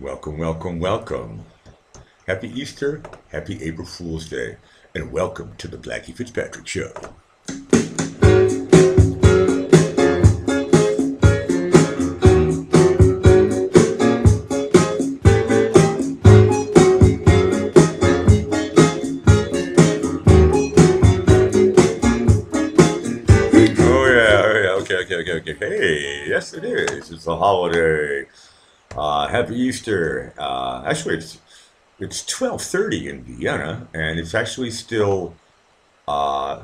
Welcome, welcome, welcome. Happy Easter, happy April Fool's Day, and welcome to the Blackie Fitzpatrick Show. Okay. Hey, yes it is. It's a holiday. Happy Easter. Actually, it's 12:30 in Vienna, and it's actually still uh,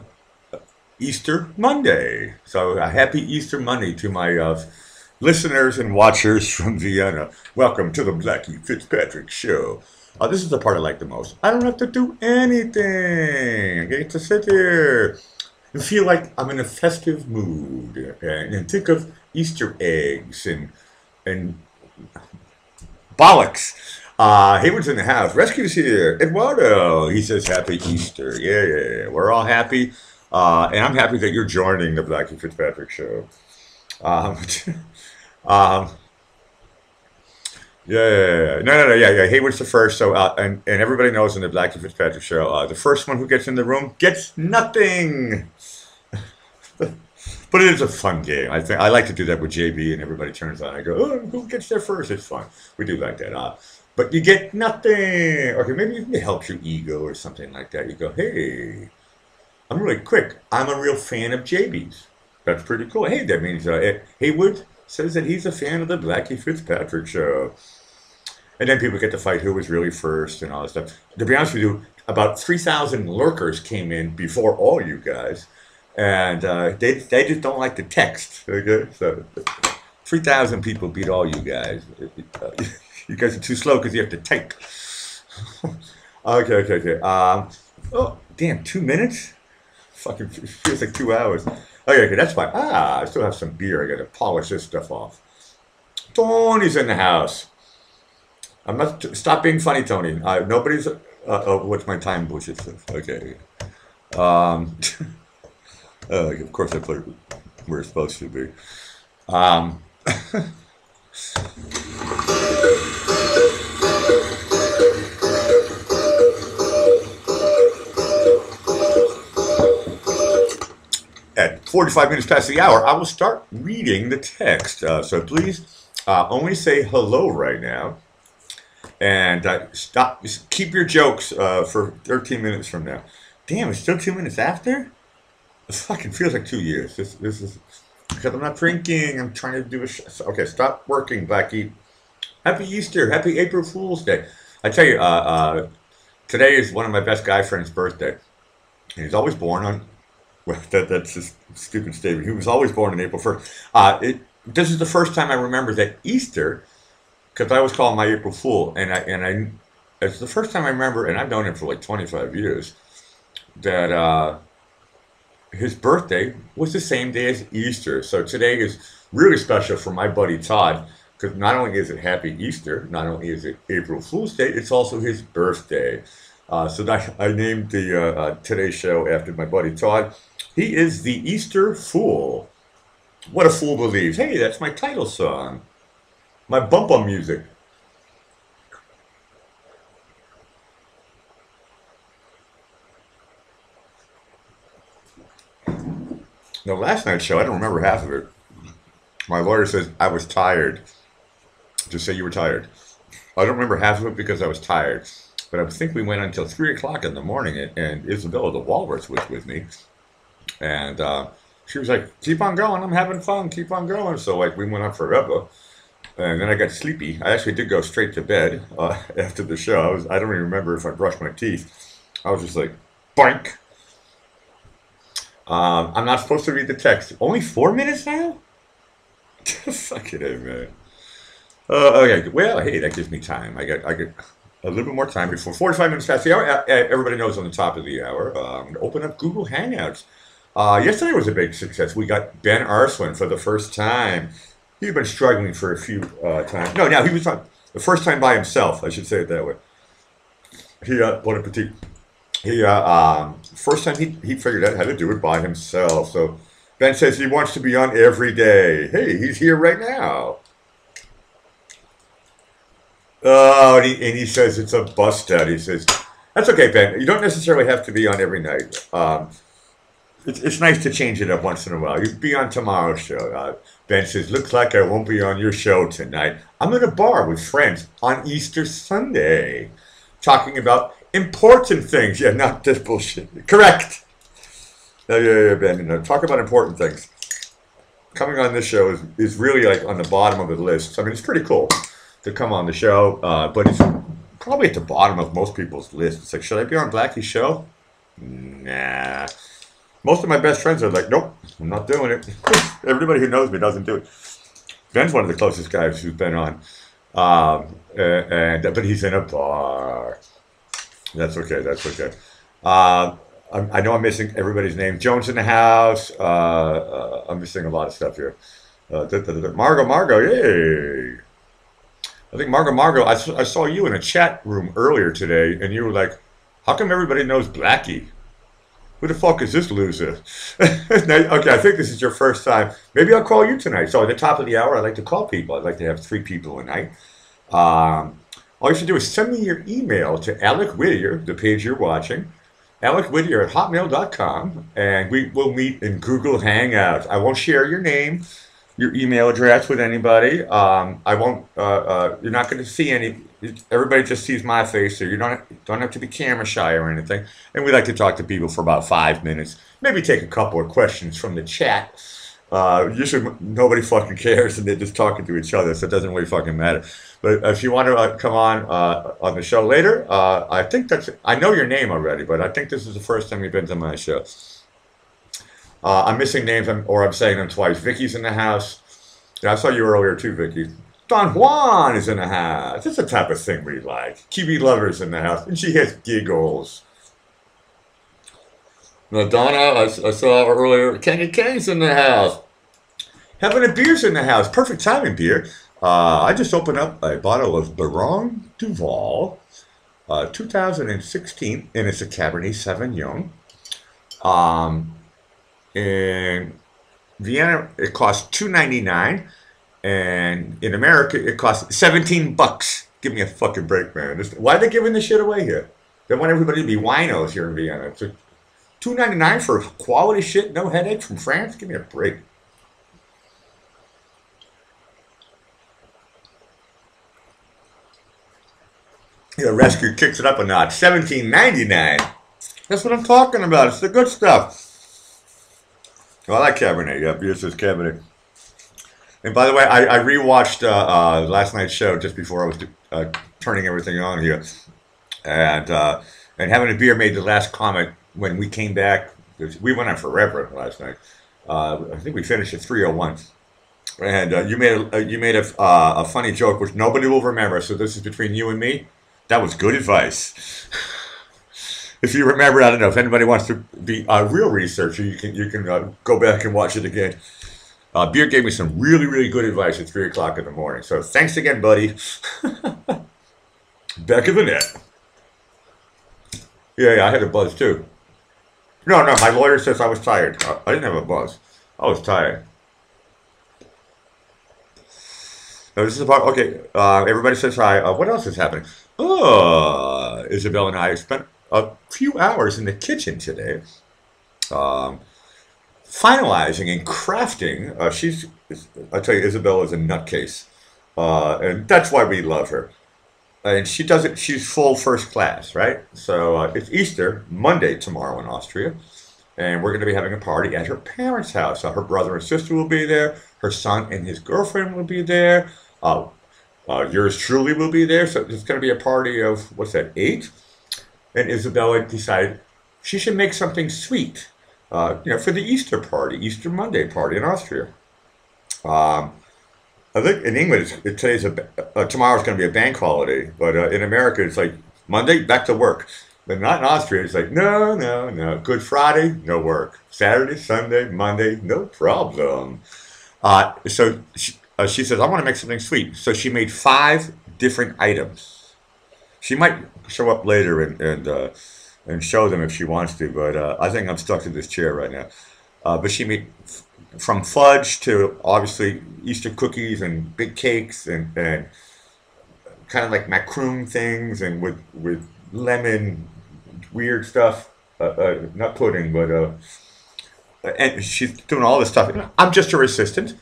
Easter Monday. So a happy Easter Monday to my listeners and watchers from Vienna. Welcome to the Blackie Fitzpatrick Show. This is the part I like the most. I don't have to do anything. I get to sit here and feel like I'm in a festive mood and think of Easter eggs and bollocks. Hayward's in the house. Rescue's here. Eduardo. He says happy Easter. Yeah. We're all happy. And I'm happy that you're joining the Blackie Fitzpatrick Show. Um, um, yeah. No. Yeah. Hayward's the first. So, and everybody knows in the Blackie Fitzpatrick Show, the first one who gets in the room gets nothing. But it is a fun game. I like to do that with JB, and everybody turns on. I go, oh, who gets there first? It's fun. We do like that. But you get nothing. Okay, maybe it helps your ego or something like that. You go, hey, I'm really quick. I'm a real fan of JB's. That's pretty cool. Hey, that means Haywood says that he's a fan of the Blackie Fitzpatrick Show. And then people get to fight who was really first and all that stuff. To be honest with you, about 3,000 lurkers came in before all you guys. And they just don't like the text. Okay, so 3,000 people beat all you guys. You guys are too slow because you have to type. Okay. Oh, damn, 2 minutes? Fucking feels like 2 hours. Okay, that's fine. I still have some beer. I got to polish this stuff off. Tony's in the house. I'm not. Stop being funny, Tony. Nobody's. What's my time bullshit stuff? Okay. Of course, I put it where it's supposed to be. Um, at 45 minutes past the hour, I will start reading the text. So please only say hello right now. And stop. Keep your jokes for 13 minutes from now. Damn, it's still 2 minutes after? It fucking feels like 2 years. This is because I'm not drinking. I'm trying to do a okay, stop working, Blackie. Happy Easter. Happy April Fool's Day. I tell you, today is one of my best guy friends' birthday. And he's always born on. Well, that's just a stupid statement. He was always born on April 1st. This is the first time I remember that Easter, because I always call him my April Fool, and it's the first time I remember, and I've known him for like 25 years, that his birthday was the same day as Easter. So today is really special for my buddy Todd, because not only is it Happy Easter, not only is it April Fool's Day, it's also his birthday. So I named the today's show after my buddy Todd. He is the Easter Fool. What a fool believes. Hey, that's my title song. My bumper music. No, last night's show, I don't remember half of it. My lawyer says I was tired. Just say you were tired. I don't remember half of it because I was tired. But I think we went until 3 o'clock in the morning, and Isabella the Walrus was with me. And she was like, keep on going, I'm having fun, keep on going. So like we went on forever. And then I got sleepy. I actually did go straight to bed after the show. I don't even remember if I brushed my teeth. I was just like, boink. I'm not supposed to read the text. Only 4 minutes now? Fuck it, man. Okay, well, hey, that gives me time. I got a little bit more time before 45 minutes past the hour. Everybody knows on the top of the hour. I'm going to open up Google Hangouts. Yesterday was a big success. We got Ben Arswin for the first time. He'd been struggling for a few times. No, now he was on the first time by himself. I should say it that way. Bon appetit. First time he figured out how to do it by himself. So Ben says he wants to be on every day. Hey, he's here right now. Oh, and he says it's a bust out. He says, that's okay, Ben. You don't necessarily have to be on every night. It's nice to change it up once in a while. You be on tomorrow's show. Ben says, looks like I won't be on your show tonight. I'm in a bar with friends on Easter Sunday, talking about important things. Yeah, not this bullshit. Correct. Yeah, Ben. Talk about important things. Coming on this show is really like on the bottom of the list. I mean, it's pretty cool to come on the show, but it's probably at the bottom of most people's list. It's like, should I be on Blackie's show? Nah. Most of my best friends are like, nope, I'm not doing it. Everybody who knows me doesn't do it. Ben's one of the closest guys who's been on, but he's in a bar. That's okay. That's okay. I know I'm missing everybody's name. Jones in the house. I'm missing a lot of stuff here. Margot, yay! I think Margot. I saw you in a chat room earlier today, and you were like, "How come everybody knows Blackie? Who the fuck is this loser?" Okay, I think this is your first time. Maybe I'll call you tonight. So at the top of the hour, I like to call people. I'd like to have 3 people a night. All you should do is send me your email to Alec Whittier, the page you're watching, alecwhittier@hotmail.com, and we will meet in Google Hangouts. I won't share your name, your email address with anybody. I won't. You're not going to see any. Everybody just sees my face, so you don't have to be camera shy or anything. And we like to talk to people for about 5 minutes. Maybe take a couple of questions from the chat. Usually nobody fucking cares, and they're just talking to each other, so it doesn't really fucking matter. But if you want to come on the show later, I know your name already, but I think this is the first time you've been to my show. I'm missing names, or I'm saying them twice. Vicky's in the house. Yeah, I saw you earlier too, Vicky. Don Juan is in the house. That's the type of thing we like. Kiwi Lover's in the house, and she has giggles. Now, Donna, I saw her earlier. Kenny K's in the house. Having a beer's in the house. Perfect timing beer. I just opened up a bottle of Baron Duval, 2016, and it's a Cabernet Sauvignon. In Vienna, it costs $2.99, and in America, it costs $17. Give me a fucking break, man. Why are they giving this shit away here? They want everybody to be winos here in Vienna. It's $2.99 for quality shit, no headache from France. Give me a break. Yeah, Rescue kicks it up a notch. $17.99. That's what I'm talking about. It's the good stuff. Well, I like Cabernet. Yeah, beer says Cabernet. And by the way, I rewatched last night's show just before I was turning everything on here, and having a beer made the last comment when we came back. We went on forever last night. I think we finished at 3:01, and you made a funny joke which nobody will remember. So this is between you and me. That was good advice. If you remember, I don't know if anybody wants to be a real researcher. You can go back and watch it again. Beer gave me some really, really good advice at 3 o'clock in the morning. So thanks again, buddy. Back of the net. Yeah, I had a buzz too. No, my lawyer says I was tired. I didn't have a buzz. I was tired. Now, this is about, okay, everybody says hi. What else is happening? Isabel and I spent a few hours in the kitchen today, finalizing and crafting. I tell you, Isabel is a nutcase, and that's why we love her. And she does it. She's full first class, right? So it's Easter Monday tomorrow in Austria, and we're going to be having a party at her parents' house. Her brother and sister will be there. Her son and his girlfriend will be there. Yours truly will be there. So it's going to be a party of, what's that, 8? And Isabella decided she should make something sweet, for the Easter party, Easter Monday party in Austria. I think in England, tomorrow's going to be a bank holiday, but in America, it's like Monday, back to work. But not in Austria. It's like, no. Good Friday, no work. Saturday, Sunday, Monday, no problem. So she says, I want to make something sweet. So she made 5 different items. She might show up later and show them if she wants to, but I think I'm stuck to this chair right now. But she made from fudge to obviously Easter cookies and big cakes and kind kind of like macaroon things and with lemon, weird stuff. Not pudding, but and she's doing all this stuff. I'm just her assistant,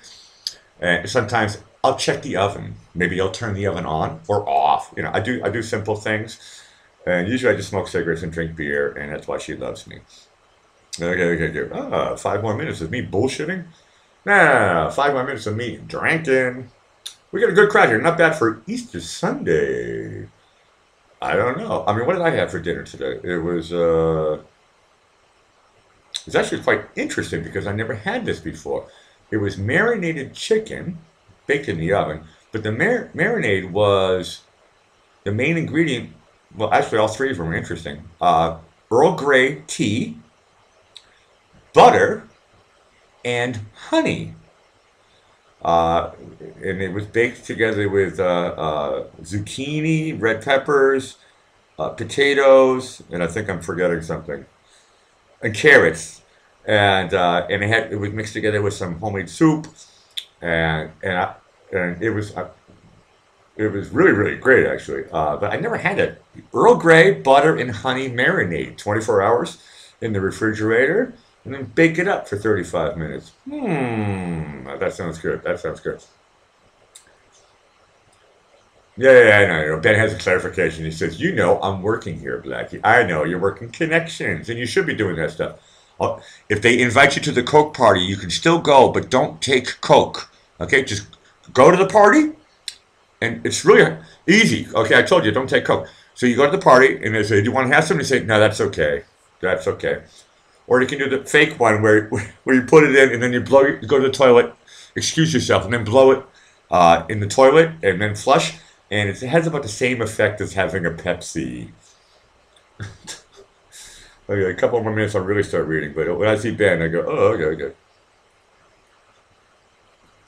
and sometimes I'll check the oven. Maybe I'll turn the oven on or off. I do simple things, and usually I just smoke cigarettes and drink beer, and that's why she loves me. Okay. 5 more minutes of me bullshitting. Nah, 5 more minutes of me drinking. We got a good crowd here. Not bad for Easter Sunday. I don't know. I mean, what did I have for dinner today? It's actually quite interesting because I never had this before. It was marinated chicken baked in the oven, but the marinade was the main ingredient. Well, actually, all three of them were interesting. Earl Grey tea, butter, and honey. And it was baked together with zucchini, red peppers, potatoes, and I think I'm forgetting something, and carrots, and it was mixed together with some homemade soup, and it was really really great actually. But I never had it. Earl Grey butter and honey marinade, 24 hours in the refrigerator, and then bake it up for 35 minutes. That sounds good. That sounds good. Yeah, I know. Ben has a clarification. He says, I'm working here, Blackie. I know, you're working connections, and you should be doing that stuff. If they invite you to the Coke party, you can still go, but don't take Coke. Okay, just go to the party, and it's really easy. Okay, I told you, don't take Coke. So you go to the party, and they say, do you want to have some? You say, no, that's okay. That's okay. Or you can do the fake one where you put it in, and then you go to the toilet, excuse yourself, and then blow it in the toilet, and then flush. And it has about the same effect as having a Pepsi. Okay, a couple more minutes, I'll really start reading. But when I see Ben, I go, oh, okay.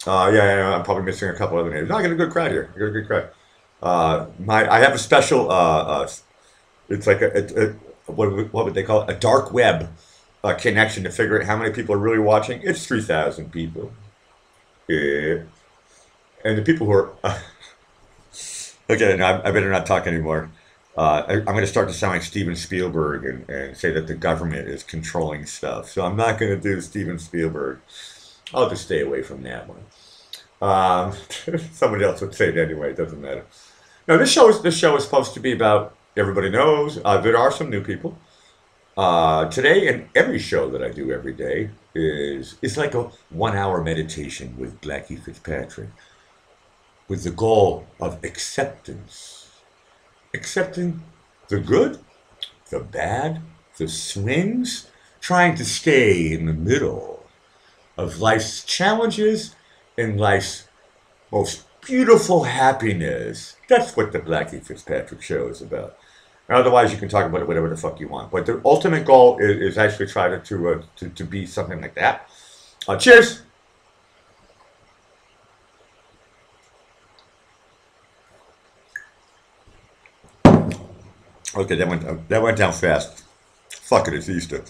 Yeah, I'm probably missing a couple other names. No, I got a good crowd here. I got a good crowd. I have a special, it's like what would they call it? A dark web connection to figure out how many people are really watching. It's 3,000 people. Yeah. And the people who are... Okay, no, I better not talk anymore. I'm going to start to sound like Steven Spielberg and say that the government is controlling stuff. So I'm not going to do Steven Spielberg. I'll just stay away from that one. Somebody else would say it anyway. It doesn't matter. No, this show is supposed to be about everybody knows. There are some new people. Today, and every show that I do every day is like a 1 hour meditation with Blackie Fitzpatrick, with the goal of acceptance. Accepting the good, the bad, the swings, trying to stay in the middle of life's challenges and life's most beautiful happiness. That's what the Blackie Fitzpatrick show is about. And otherwise, you can talk about it whatever the fuck you want. But the ultimate goal is actually try to be something like that. Cheers! Okay, that went down fast. Fuck it, it's Easter.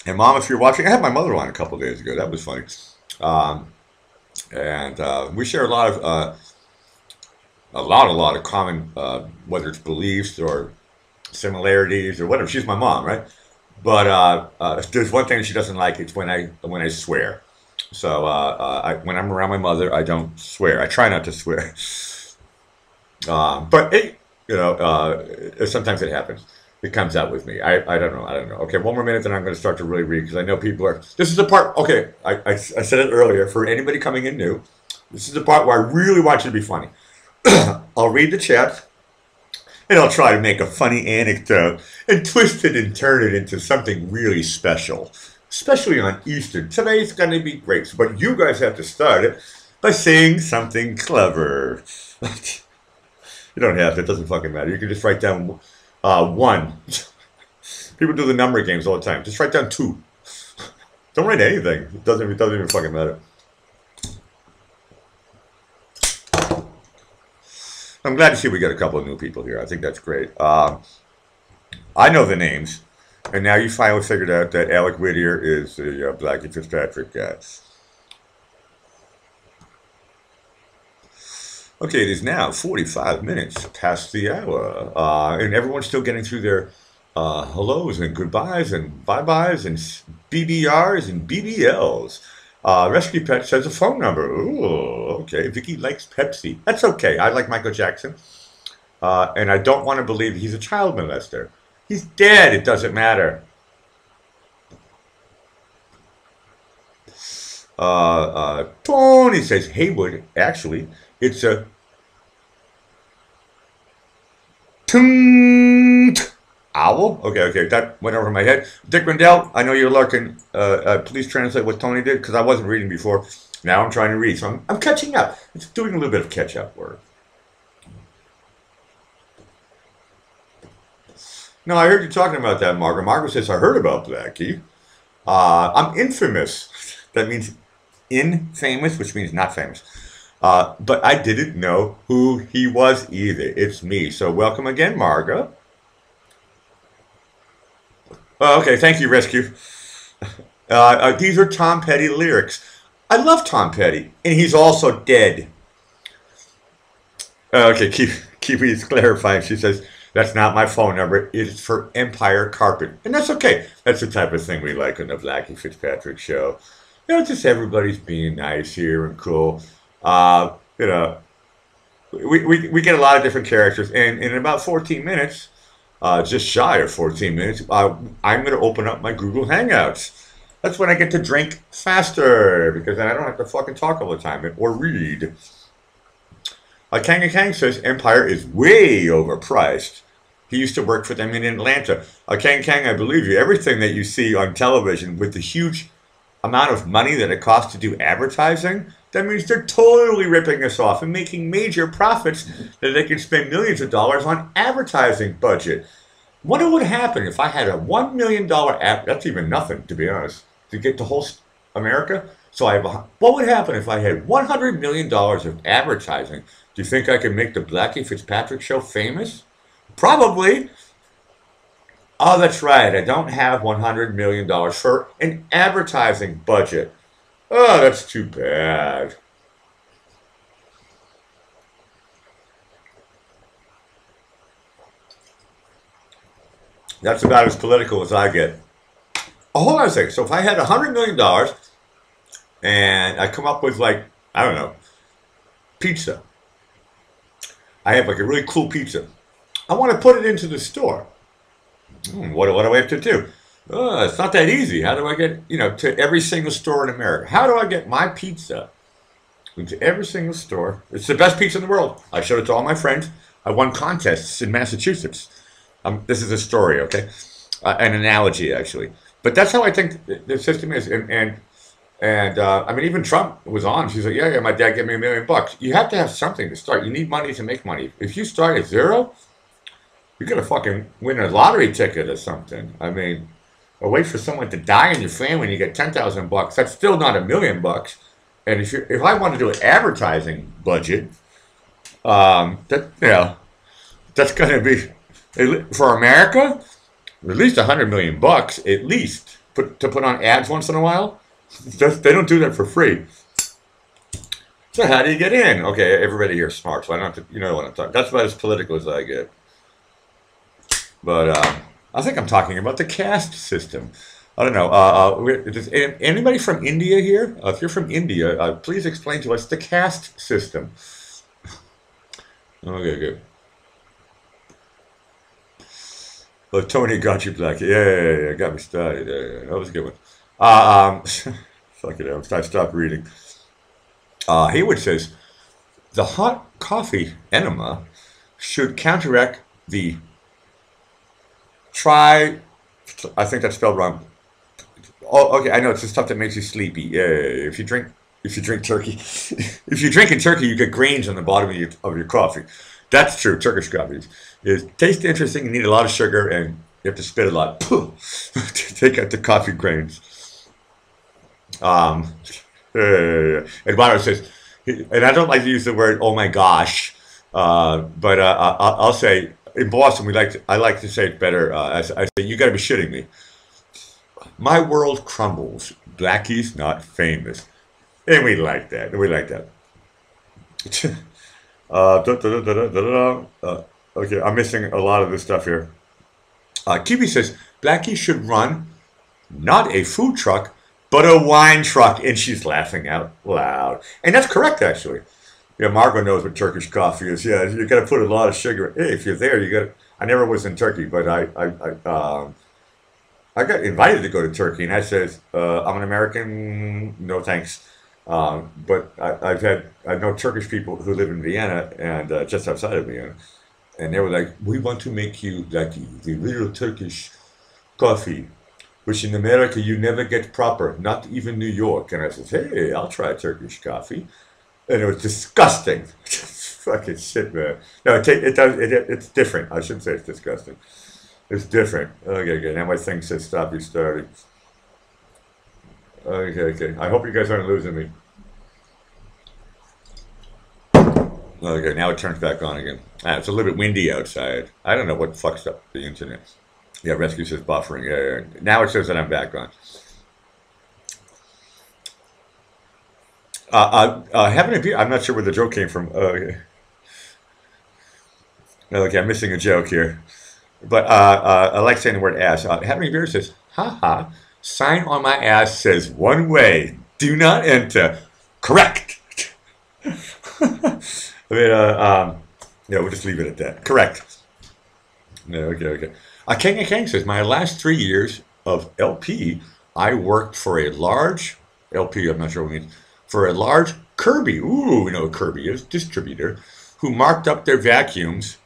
And Mom, if you're watching, I had my mother on a couple of days ago. That was funny. And we share a lot of common, whether it's beliefs or similarities or whatever. She's my mom, right? But there's one thing she doesn't like. It's when I swear. So when I'm around my mother, I don't swear. I try not to swear. But sometimes it happens. It comes out with me. I don't know. Okay, one more minute, then I'm going to start to really read because I know people are. This is the part. Okay, I said it earlier. For anybody coming in new, this is the part where I really want you to be funny. I'll read the chat, and I'll try to make a funny anecdote and twist it and turn it into something really special, especially on Easter. Today's going to be great, but you guys have to start it by saying something clever. You don't have to. It doesn't fucking matter. You can just write down 1. People do the number games all the time. Just write down 2. Don't write anything. It doesn't even fucking matter. I'm glad to see we got a couple of new people here. I think that's great. I know the names, and now you finally figured out that Alec Whittier is the Blackie Fitzpatrick guy. Okay, it is now 45 minutes past the hour, and everyone's still getting through their hellos and goodbyes and bye-byes and BBRs and BBLs. Rescue Pet says a phone number. Ooh, okay. Vicky likes Pepsi. That's okay. I like Michael Jackson. And I don't want to believe he's a child molester. He's dead. It doesn't matter. Tony says Haywood. Actually, it's a toot owl. Okay, that went over my head. Dick Rendell, I know you're lurking. Please translate what Tony did because I wasn't reading before. Now I'm trying to read, so I'm catching up. It's doing a little bit of catch-up work. No, I heard you talking about that, Margaret. Margaret says, I heard about Blackie. I'm infamous. That means infamous, which means not famous. But I didn't know who he was either. It's me. So welcome again, Margaret. Okay, thank you, Rescue. These are Tom Petty lyrics. I love Tom Petty, and he's also dead. Okay, keep me clarifying. She says, that's not my phone number. It's for Empire Carpet. And that's okay. That's the type of thing we like on the Blackie Fitzpatrick show. You know, just everybody's being nice here and cool. You know, we get a lot of different characters. And in about 14 minutes, just shy of 14 minutes, I'm going to open up my Google Hangouts. That's when I get to drink faster, because then I don't have to fucking talk all the time or read. Kang says Empire is way overpriced. He used to work for them in Atlanta. Kang, I believe you. Everything that you see on television with the huge amount of money that it costs to do advertising, that means they're totally ripping us off and making major profits that they can spend millions of dollars on advertising budget. Wonder what would happen if I had a $1 million ad, that's even nothing, to be honest, to get to whole America. So what would happen if I had $100 million of advertising? Do you think I could make the Blackie Fitzpatrick show famous? Probably. Oh, that's right. I don't have $100 million for an advertising budget. Oh, that's too bad. That's about as political as I get. Oh, hold on a second. So if I had $100 million and I come up with, like, I don't know, pizza. I have like a really cool pizza. I want to put it into the store. What do I have to do? It's not that easy. How do I get, to every single store in America? How do I get my pizza into every single store? It's the best pizza in the world. I showed it to all my friends. I won contests in Massachusetts. This is a story, okay? An analogy, actually. But that's how I think the system is. And I mean, even Trump was on. She's like, yeah, my dad gave me $1 million. You have to have something to start. You need money to make money. If you start at zero, you're going to fucking win a lottery ticket or something. I mean, or wait for someone to die in your family and you get $10,000. That's still not $1 million. And if I want to do an advertising budget, that's going to be, for America, at least $100 million, at least, to put on ads once in a while. They don't do that for free. So how do you get in? Okay, everybody here is smart, so I don't have to, you know what I'm talking. That's about as political as I get. But I think I'm talking about the caste system. I don't know. Does anybody from India here? If you're from India, please explain to us the caste system. Okay, good. Well, Tony got you, Blackie. Yeah, got me started. Yeah, that was a good one. Fuck it, I stopped reading. Haywood says, the hot coffee enema should counteract the I think that's spelled wrong. Oh, okay, I know, it's the stuff that makes you sleepy. Yeah, if you drink turkey, if you drink in turkey, you get grains on the bottom of your coffee. That's true, Turkish coffee. It tastes interesting, you need a lot of sugar, and you have to spit a lot to take out the coffee grains. Eduardo says, and I don't like to use the word "oh my gosh," but I'll say in Boston I like to say it better. I say, you got to be shitting me. My world crumbles. Blackie's not famous, and we like that. Okay, I'm missing a lot of this stuff here. Kiwi says Blackie should run not a food truck, but a wine truck, and she's laughing out loud. And that's correct, actually. Yeah, Margot knows what Turkish coffee is. Yeah, you got to put a lot of sugar. Hey, if you're there, you got. I never was in Turkey, but I got invited to go to Turkey, and I says, I'm an American, no thanks. But I know Turkish people who live in Vienna and just outside of Vienna, and they were like, we want to make you like the real Turkish coffee, which in America you never get proper, not even New York. And I says, hey, I'll try Turkish coffee, and it was disgusting. Fucking shit, man. No, it's different. I shouldn't say it's disgusting. It's different. Okay, okay. Now my thing says stop restarting. Okay, okay. I hope you guys aren't losing me. Okay, now it turns back on again. It's a little bit windy outside. I don't know what fucks up the internet. Yeah, rescue says buffering. Yeah, yeah. Now it says that I'm back on. Having a beer. I'm not sure where the joke came from. Okay. Okay, I'm missing a joke here. But I like saying the word ass. Having a beer says, haha, sign on my ass says one way, do not enter. Correct. I mean, yeah, we'll just leave it at that. Correct. Yeah, okay, okay. King says, my last 3 years of LP, I worked for a large, LP, I'm not sure what it means, for a large Kirby, ooh, we know what Kirby is, distributor, who marked up their vacuums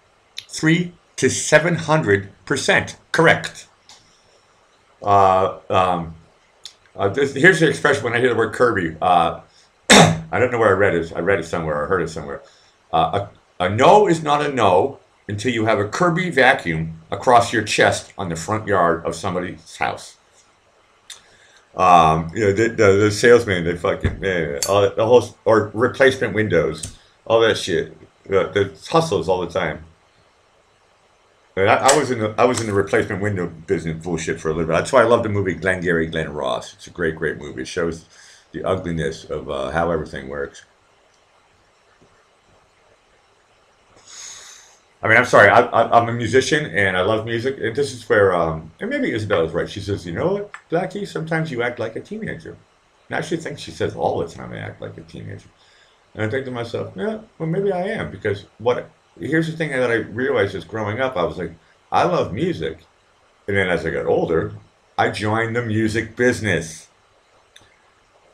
3 to 700%. Correct. Here's the expression when I hear the word Kirby. I don't know where I read it. I read it somewhere. I heard it somewhere. A no is not a no until you have a Kirby vacuum across your chest on the front yard of somebody's house. The salesman, they fucking, man, the whole, or replacement windows, all that shit. The hustles all the time. I was in the replacement window business bullshit for a little bit. That's why I love the movie Glengarry Glen Ross. It's a great, great movie. It shows the ugliness of how everything works. I mean, I'm sorry. I'm a musician and I love music. And this is where, and maybe Isabella's right. She says, you know what, Blackie, sometimes you act like a teenager. And I actually think she says all the time I act like a teenager. And I think to myself, yeah, well, maybe I am. Because here's the thing that I realized is growing up, I was like, I love music. And then as I got older, I joined the music business.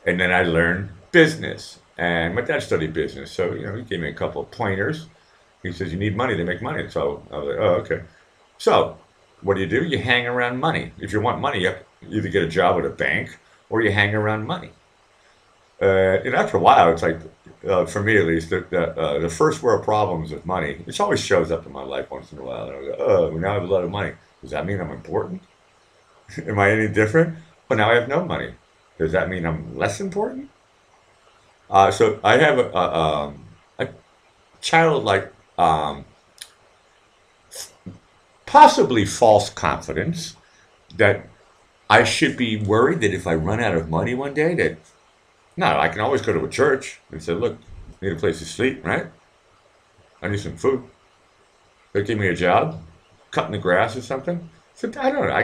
And then I learned business. And my dad studied business. So, he gave me a couple of pointers. He says, you need money to make money. So I was like, oh, okay. So what do? You hang around money. If you want money, you have to either get a job at a bank or you hang around money. And after a while, it's like, for me at least, the first world problems with money, it always shows up in my life once in a while. And I go, oh, now I have a lot of money. Does that mean I'm important? Am I any different? Well, now I have no money. Does that mean I'm less important? So I have a childlike, possibly false confidence that I should be worried that if I run out of money one day, that no, I can always go to a church and say, look, I need a place to sleep, right? I need some food. They give me a job, cutting the grass or something. So I don't know.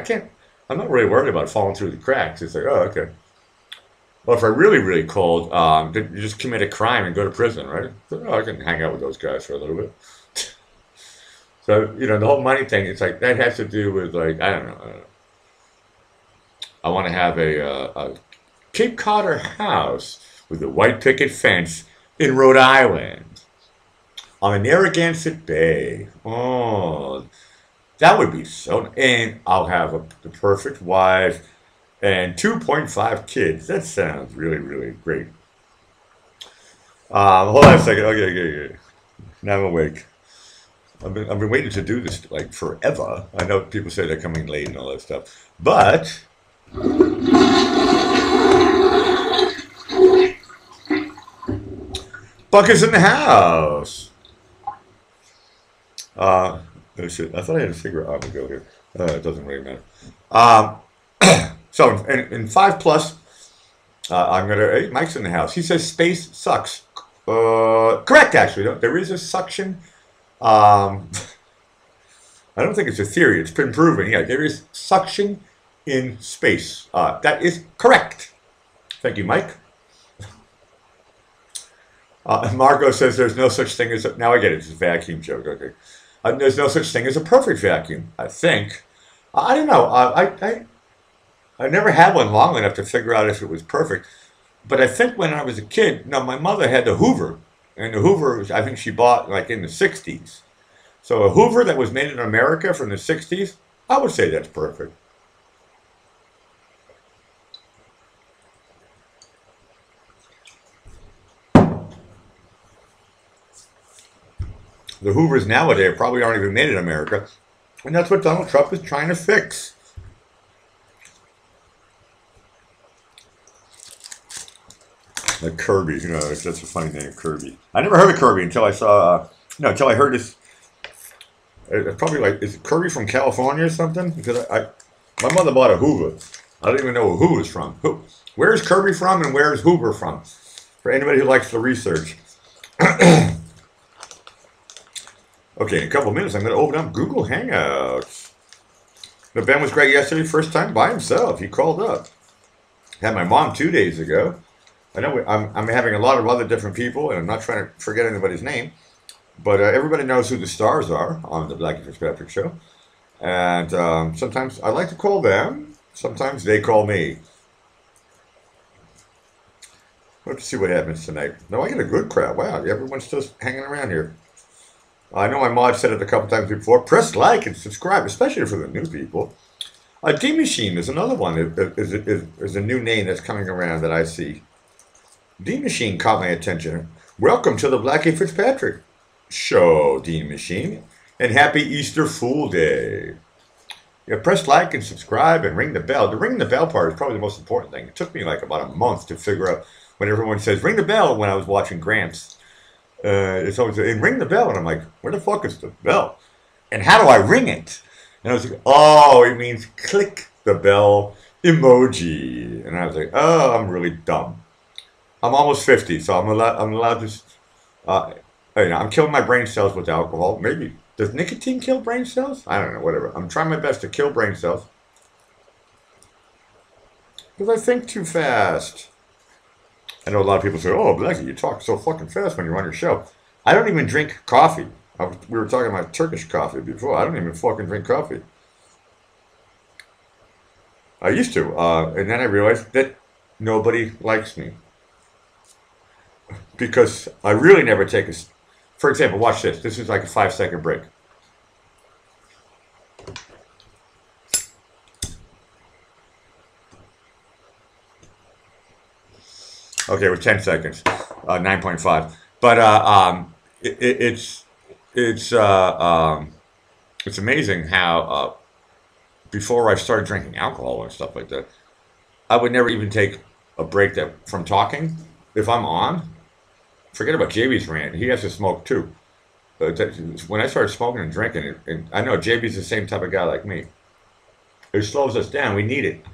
I'm not really worried about falling through the cracks. It's like, oh, okay. Well, if I'm really, really cold, then you just commit a crime and go to prison, right? So, oh, I can hang out with those guys for a little bit. So, the whole money thing, it's like, that has to do with, like, I don't know. I want to have a Cape Codder house with a white picket fence in Rhode Island on the Narragansett Bay. Oh, that would be so, and I'll have the perfect wife and 2.5 kids. That sounds really, really great. Hold on a second. Okay. Now I'm awake. I've been waiting to do this like forever. I know people say they're coming late and all that stuff, but Buck is in the house. Oh shit! I thought I had a cigarette on to go here. It doesn't really matter. So in 5+, I'm gonna. Hey, Mike's in the house. He says space sucks. Correct, actually. There is a suction. Um, I don't think it's a theory. It's been proven. Yeah, there is suction in space. That is correct. Thank you, Mike. Margot says there's no such thing as a, now I get it. It's a vacuum joke. Okay. There's no such thing as a perfect vacuum. I think. I don't know. I never had one long enough to figure out if it was perfect. But I think when I was a kid, no, my mother had the Hoover, and the Hoover I think she bought like in the '60s. So a Hoover that was made in America from the '60s, I would say that's perfect. The Hoovers nowadays probably aren't even made in America. And that's what Donald Trump is trying to fix. Like Kirby, you know, that's a funny name, Kirby. I never heard of Kirby until I saw, until I heard this. It's probably like, is it Kirby from California or something? Because my mother bought a Hoover. I don't even know who is from. Where's Kirby from and where's Hoover from? For anybody who likes to research. Okay, in a couple of minutes, I'm going to open up Google Hangouts. Now, Ben was great yesterday, first time by himself. He called up. Had my mom 2 days ago. I know I'm having a lot of other different people, and I'm not trying to forget anybody's name, but everybody knows who the stars are on the Blackie Fitzpatrick show. And sometimes I like to call them. Sometimes they call me. Let's see what happens tonight. No, I get a good crowd. Wow, everyone's just hanging around here. I know my mod said it a couple times before. Press like and subscribe, especially for the new people. D-Machine is another one. Is a new name that's coming around that I see. D-Machine caught my attention. Welcome to the Blackie Fitzpatrick show, D-Machine. And happy Easter Fool Day. Yeah, press like and subscribe and ring the bell. The ring the bell part is probably the most important thing. It took me like about a month to figure out when everyone says ring the bell when I was watching Gramps. It's always and ring the bell, and I'm like, where the fuck is the bell? And how do I ring it? And I was like, oh, it means click the bell emoji. And I was like, oh, I'm really dumb. I'm almost 50, so I'm allowed to. I'm killing my brain cells with alcohol. Maybe does nicotine kill brain cells? I don't know. Whatever. I'm trying my best to kill brain cells because I think too fast. I know a lot of people say, oh, Blackie, you talk so fucking fast when you're on your show. I don't even drink coffee. We were talking about Turkish coffee before. I don't even fucking drink coffee. I used to. And then I realized that nobody likes me. Because I really never take a... For example, watch this. This is like a 5-second break. Okay, with 10 seconds, 9.5. But it's amazing how before I started drinking alcohol and stuff like that, I would never even take a break from talking. If I'm on, forget about JB's rant. He has to smoke too. When I started smoking and drinking, and I know JB's the same type of guy like me, it slows us down. We need it.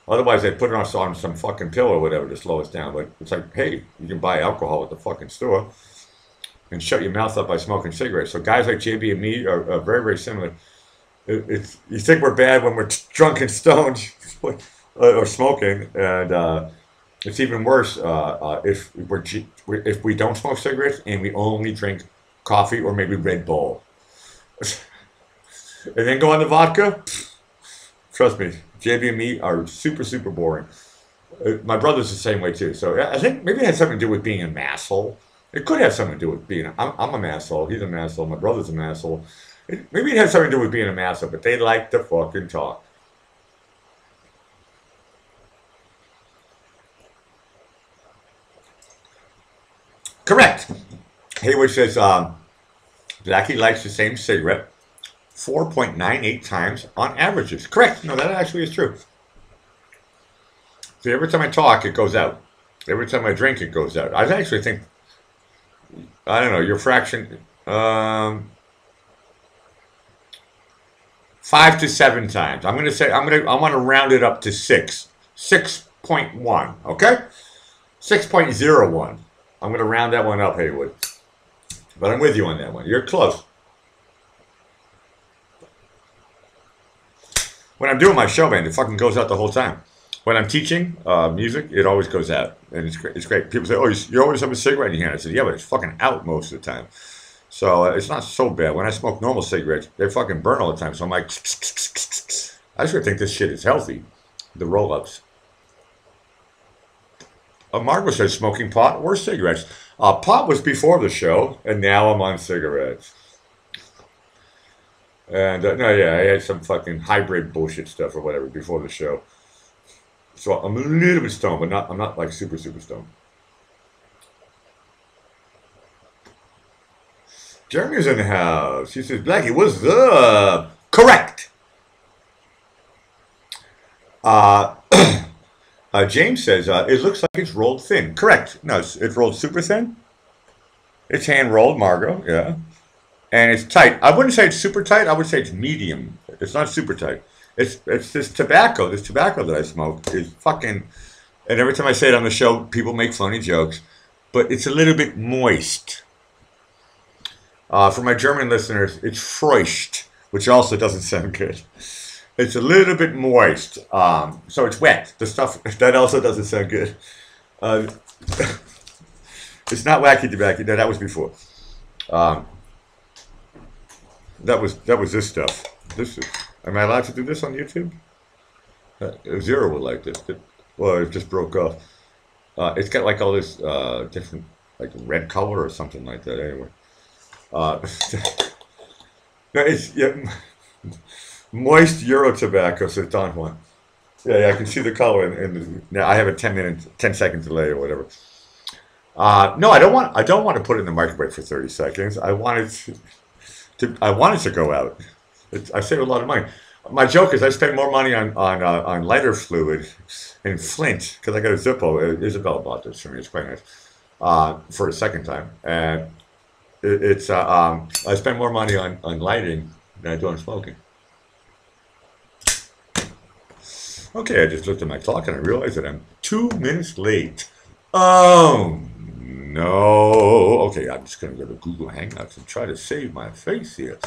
Otherwise, they put it on some fucking pill or whatever to slow us down. But it's like, hey, you can buy alcohol at the fucking store and shut your mouth up by smoking cigarettes. So guys like JB and me are very, very similar. You think we're bad when we're drunk and stoned or smoking, and it's even worse if we don't smoke cigarettes and we only drink coffee or maybe Red Bull. And then go on to vodka. Trust me, JB and me are super, super boring. My brother's the same way too. So I think maybe it has something to do with being an asshole. It could have something to do with being. I'm an asshole. He's an asshole. My brother's an asshole. Maybe it has something to do with being an asshole. But they like to fucking talk. Correct. Hayward says Blackie likes the same cigarette 4.98 times on averages. Correct. No, that actually is true. See, every time I talk, it goes out. Every time I drink, it goes out. I actually think, I don't know, your fraction, 5 to 7 times. I'm going to say, I want to round it up to 6. 6.1, okay? 6.01. I'm going to round that one up, Haywood. But I'm with you on that one. You're close. When I'm doing my show, man, it fucking goes out the whole time. When I'm teaching music, it always goes out, and it's great. It's great. People say, "Oh, you always have a cigarette in your hand." I said, "Yeah, but it's fucking out most of the time." So it's not so bad. When I smoke normal cigarettes, they fucking burn all the time. So I'm like, I sure think this shit is healthy. The roll-ups. Margot says smoking pot or cigarettes. Pot was before the show, and now I'm on cigarettes. And no, yeah, I had some fucking hybrid bullshit stuff or whatever before the show. So I'm a little bit stoned, but I'm not like super stoned. Jeremy's in the house. He says, Blackie, what's up? Correct. James says, it looks like it's rolled thin. Correct. No, it's rolled super thin. It's hand rolled, Margot, yeah. And it's tight. I wouldn't say it's super tight. I would say it's medium. It's not super tight. It's this tobacco that I smoke is fucking, and every time I say it on the show, people make funny jokes, but it's a little bit moist. For my German listeners, it's feucht, which also doesn't sound good. It's a little bit moist, so it's wet. The stuff, that also doesn't sound good. It's not wacky tobacco. No, that was before. That was this stuff. Am I allowed to do this on YouTube? Zero would like this. Well, it just broke off. It's got like all this different, like red color or something like that. Anyway, no, it's moist Euro tobacco. Says Don Juan. Yeah, I can see the color, and now I have a 10-second delay or whatever. No, I don't want to put it in the microwave for 30 seconds. I wanted to go out. I save a lot of money. My joke is I spend more money on lighter fluid and Flint because I got a Zippo. Isabella bought this for me. It's quite nice for a second time, and I spend more money on lighting than I do on smoking. Okay, I just looked at my clock and I realized that I'm 2 minutes late. Oh no. Okay, I'm just going to go to Google Hangouts and try to save my face here.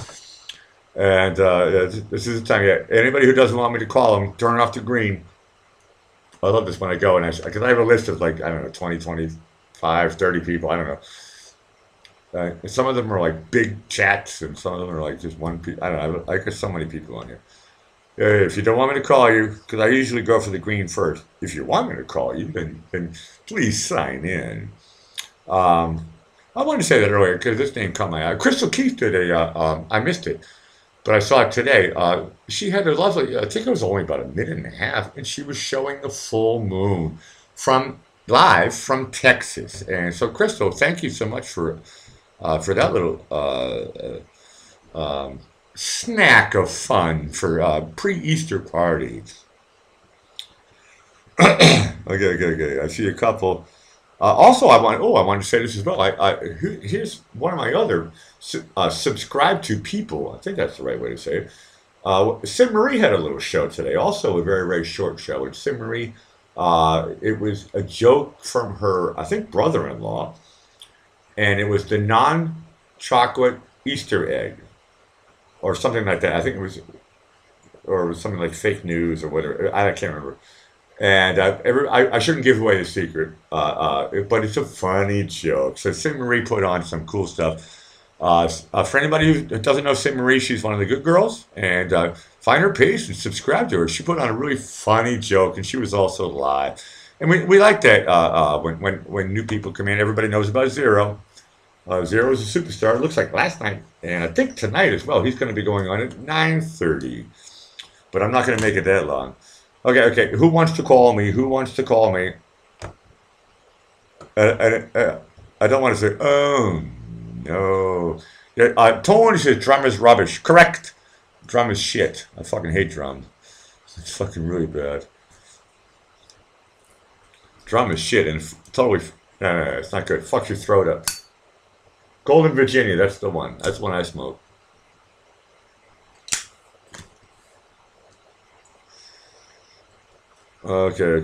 And this is the time. Yeah, anybody who doesn't want me to call them, turn off the green. I love this when I go and because I have a list of like, I don't know, 20, 25, 30 people. I don't know. Some of them are like big chats and some of them are like just one people. I don't know. I got so many people on here. If you don't want me to call you, because I usually go for the green first. If you want me to call you, then please sign in. I wanted to say that earlier because this name caught my eye. Crystal Keith did I missed it, but I saw it today. She had a lovely, I think it was only about a minute and a half, and she was showing the full moon live from Texas. And so, Crystal, thank you so much for that little snack of fun for pre-Easter party. Okay. I see a couple. Also, I wanted to say this as well. Here's one of my other subscribe to people. I think that's the right way to say it. Sim Marie had a little show today. Also, a very, very short show. And Sim Marie, it was a joke from her, I think, brother-in-law. And it was the non-chocolate Easter egg. Or something like that. I think it was, or it was something like fake news or whatever. I can't remember. And I shouldn't give away the secret, but it's a funny joke. So Sim Marie put on some cool stuff. For anybody who doesn't know Sim Marie, she's one of the good girls. And find her page and subscribe to her. She put on a really funny joke, and she was also live. And we like that when new people come in. Everybody knows about Zero. Zero is a superstar. It looks like last night, and I think tonight as well. He's going to be going on at 9:30, but I'm not going to make it that long. Okay. Who wants to call me? I don't want to say, oh no. Yeah, Tony says drum is rubbish. Correct. Drum is shit. I fucking hate drum. It's fucking really bad. Drum is shit and totally. No, it's not good. Fuck your throat up. Golden Virginia, that's the one. That's the one I smoke. Okay.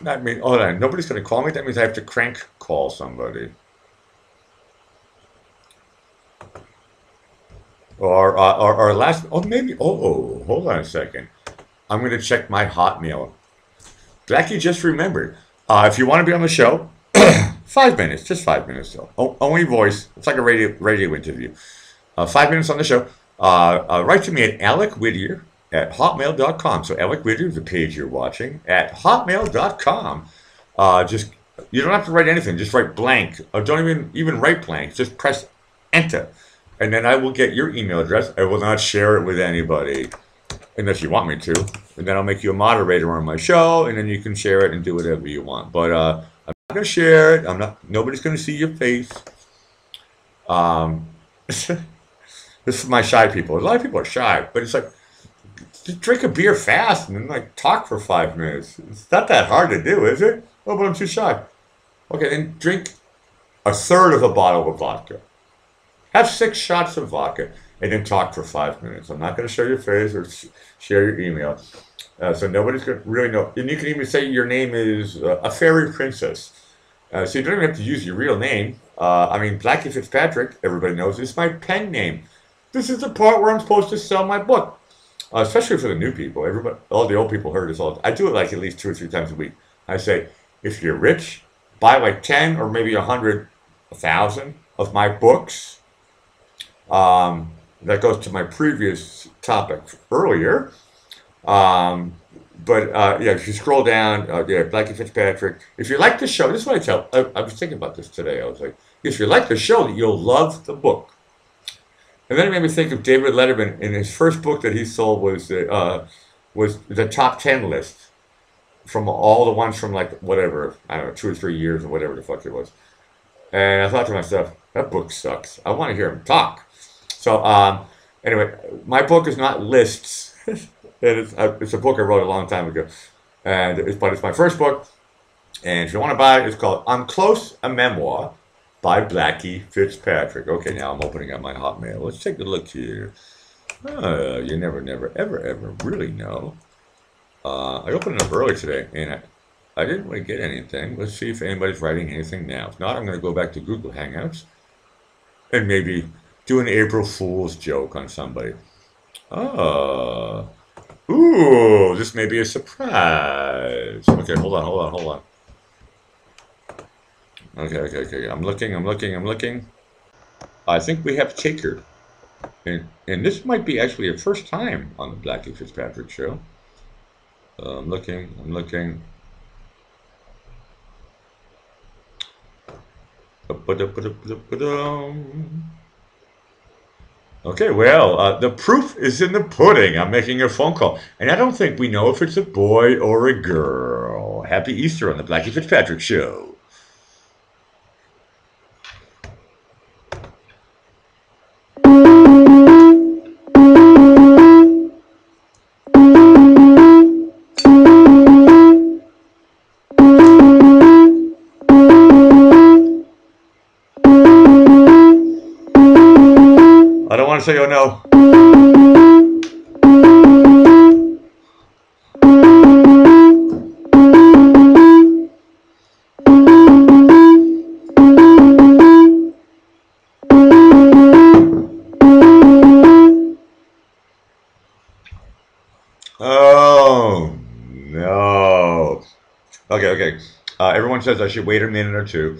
That means, hold on, nobody's going to call me? That means I have to crank call somebody. Or last, oh, maybe, hold on a second. I'm going to check my Hotmail. Blackie just remembered. If you want to be on the show, 5 minutes, just 5 minutes though. Only voice. It's like a radio interview. 5 minutes on the show. Write to me at alecwhittier@hotmail.com. So Alec Whittier, the page you're watching, at hotmail.com. Just you don't have to write anything. Just write blank. Or don't even write blank. Just press enter, and then I will get your email address. I will not share it with anybody unless you want me to. And then I'll make you a moderator on my show, and then you can share it and do whatever you want. But I'm not gonna share it. Nobody's gonna see your face. This is my shy people. A lot of people are shy, but it's like, just drink a beer fast and then like talk for 5 minutes. It's not that hard to do, is it? Oh, but I'm too shy. Okay, then drink a third of a bottle of vodka. Have 6 shots of vodka and then talk for 5 minutes. I'm not going to show your face or share your email. So nobody's going to really know. And you can even say your name is a fairy princess. So you don't even have to use your real name. Blackie Fitzpatrick, everybody knows, is my pen name. This is the part where I'm supposed to sell my book. Especially for the new people. All the old people heard this all. I do it like at least 2 or 3 times a week. I say, if you're rich, buy like 10 or maybe 100, 1,000 of my books. That goes to my previous topic earlier. If you scroll down, Blackie Fitzpatrick. If you like the show, this is what I tell. I was thinking about this today. I was like, if you like the show, you'll love the book. And then it made me think of David Letterman. In his first book that he sold was the top 10 list from all the ones from like whatever, I don't know, 2 or 3 years or whatever the fuck it was. And I thought to myself, that book sucks. I want to hear him talk. So anyway, my book is not lists. It's a book I wrote a long time ago, but it's my first book. And if you want to buy it, it's called "I'm Close: A Memoir" by Blackie Fitzpatrick. Okay, now I'm opening up my Hotmail. Let's take a look here. You never, ever really know. I opened it up early today, and I didn't really get anything. Let's see if anybody's writing anything now. If not, I'm going to go back to Google Hangouts and maybe do an April Fool's joke on somebody. Ooh, this may be a surprise. Okay, hold on. Okay. I'm looking. I think we have Taker. And this might be actually a first time on the Blackie Fitzpatrick show. I'm looking. Okay, well, the proof is in the pudding. I'm making a phone call. And I don't think we know if it's a boy or a girl. Happy Easter on the Blackie Fitzpatrick show. I don't want to say oh no. Oh no. Okay. Everyone says I should wait a minute or two.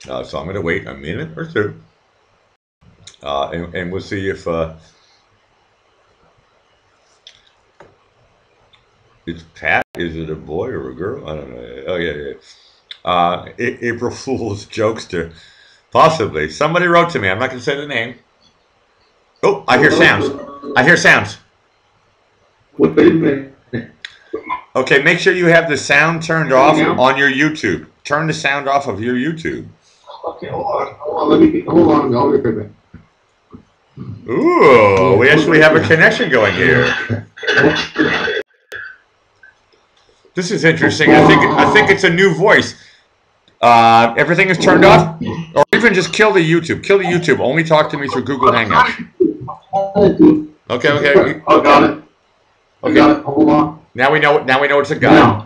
So I'm going to wait a minute or two. And we'll see if it's Pat. Is it a boy or a girl? I don't know. Oh yeah. April Fool's jokester, possibly. Somebody wrote to me. I'm not going to say the name. Oh, I hear sounds. Wait a minute. Okay, make sure you have the sound turned off on your YouTube. Turn the sound off of your YouTube. Okay, hold on. Hold on. I'll be right back. Ooh, we actually have a connection going here. This is interesting. I think it's a new voice. Everything is turned off, or even just kill the YouTube. Kill the YouTube. Only talk to me through Google Hangouts. Okay. I got it. Okay. Hold on. Now we know it's a guy.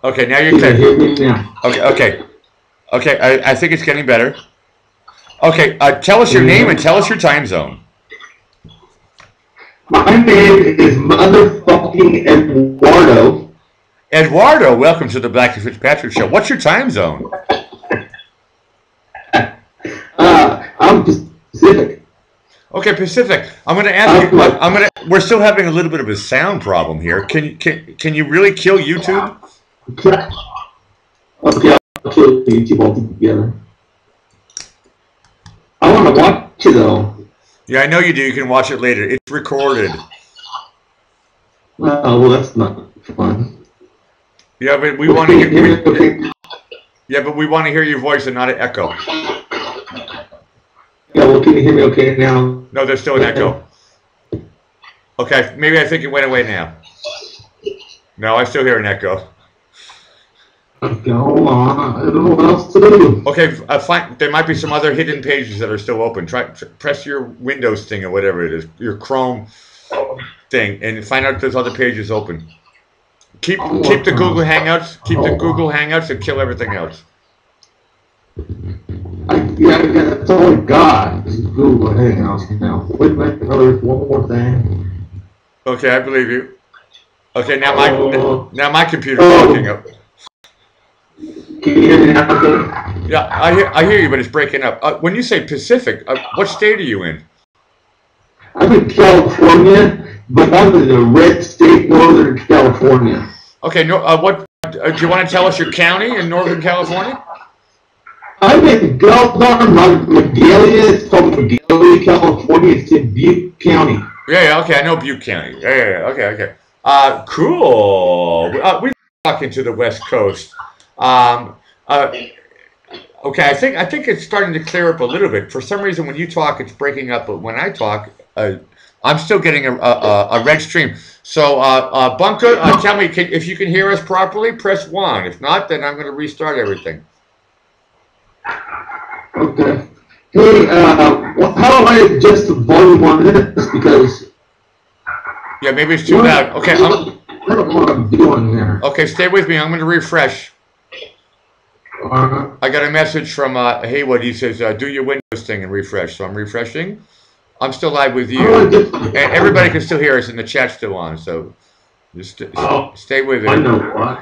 Okay, now you're Can you clear. hear me now? Okay. I think it's getting better. Okay, tell us your name and tell us your time zone. My name is motherfucking Eduardo. Eduardo, welcome to the Blackie Fitzpatrick Show. What's your time zone? I'm Pacific. Okay, Pacific. I'm going to ask you. We're still having a little bit of a sound problem here. Can you really kill YouTube? Okay, I'll kill YouTube all together. I want to watch it though. Yeah, I know you do. You can watch it later. It's recorded. Oh, well, that's not fun. Yeah, but we want to hear. Yeah, but we want to hear your voice and not an echo. Yeah, well, can you hear me okay now? No, there's still an echo. Okay, maybe I think it went away now. No, I still hear an echo. Okay, hold on. I don't know what else to do. Okay, fine. There might be some other hidden pages that are still open. Press your Windows thing or whatever it is, your Chrome thing, and find out if there's other pages open. Keep the Google Hangouts. Keep the Google Hangouts and kill everything else. Yeah, that's all I got. Google Hangouts now. Wait a minute, one more thing. Okay, I believe you. Okay, now my computer's working up. Can you hear me now? Yeah, I hear you, but it's breaking up. When you say Pacific, what state are you in? I'm in California, but I'm in the red state, Northern California. Okay, what do you want to tell us your county in Northern California? I'm in Magalia. It's called Magalia, California. It's in Butte County. Yeah, okay, I know Butte County. Yeah, okay. Cool. We're talking to the West Coast. Okay, I think it's starting to clear up a little bit. For some reason, when you talk, it's breaking up, but when I talk, I'm still getting a red stream. So, Bunker, tell me if you can hear us properly. Press 1. If not, then I'm going to restart everything. Okay. Hey, how do I adjust the volume on this? Because yeah, maybe it's too loud. Okay, I don't know what I'm doing here. Okay, stay with me. I'm going to refresh. I got a message from Haywood. He says, do your Windows thing and refresh. So I'm refreshing. I'm still live with you. And everybody can still hear us, and the chat's still on. So just stay with it. I know what.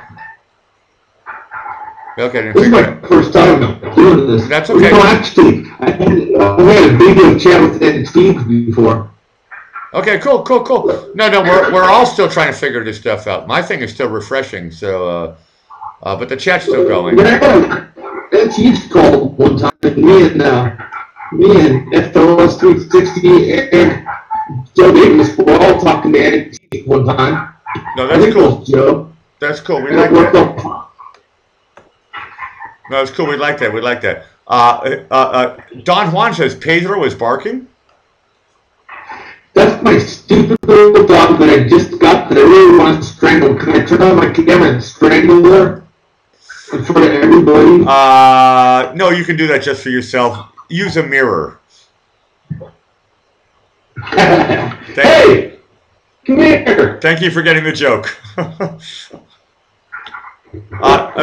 Okay. This is my first time doing this. That's okay. No, actually, I had a video chat with Ed and Steve before. Okay, cool. No, we're all still trying to figure this stuff out. My thing is still refreshing, so but the chat's still going. Yeah, Ed Steve's called one time. Me and FLS 360 and Joe Davis were all talking to Ed and Steve one time. No, that's cool. Joe. That's cool. We like that. No, it's cool. We like that. Don Juan says Pedro is barking. That's my stupid little dog that I just got that I really want to strangle. Can I turn on my camera and strangle her in front of everybody? No, you can do that just for yourself. Use a mirror. Hey! Come here! Thank you for getting the joke.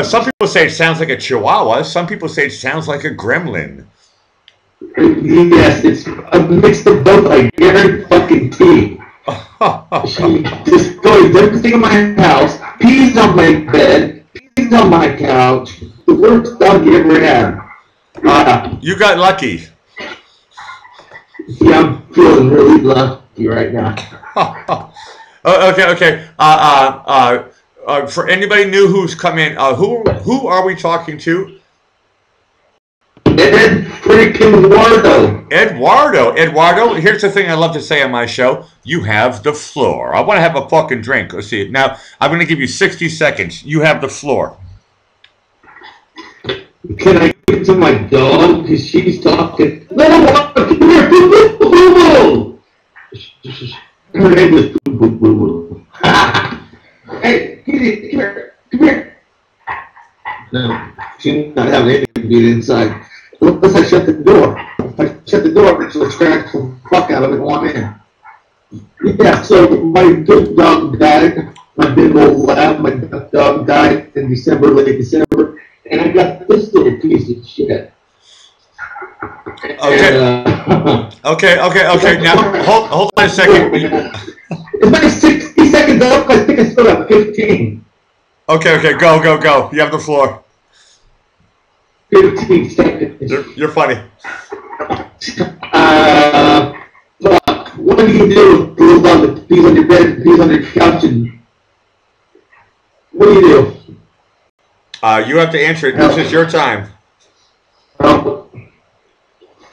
Some people say it sounds like a chihuahua. Some people say it sounds like a gremlin. Yes, it's a mix of both. I guarantee. She destroys everything in my house, pees on my bed, pees on my couch. The worst dog you ever had. You got lucky. Yeah, I'm feeling really lucky right now. Okay. For anybody new who's come in, who are we talking to? Ed freaking Eduardo, here's the thing I love to say on my show. You have the floor. I want to have a fucking drink. Let's see. Now, I'm going to give you 60 seconds. You have the floor. Can I give it to my dog? Because she's talking. No, come here. Boo, boo, boo, boo. Her name is Boo, boo, boo, boo. Hey, come here. No, she's not having anything to be inside. Unless I shut the door. If I shut the door, she'll scratch the fuck out of it and want in. Yeah, so my good dog died. my big old lab, my duck dog died in December, late December, and I got this little piece of shit. Okay. And, Okay. Now, hold on a second. It's my 60 seconds up. I think I still have 15. Okay. Go. You have the floor. 15 seconds. You're funny. Fuck. What do you do with little dog that pees on your bed, pees on your couch, and what do you do? You have to answer it. This is your time.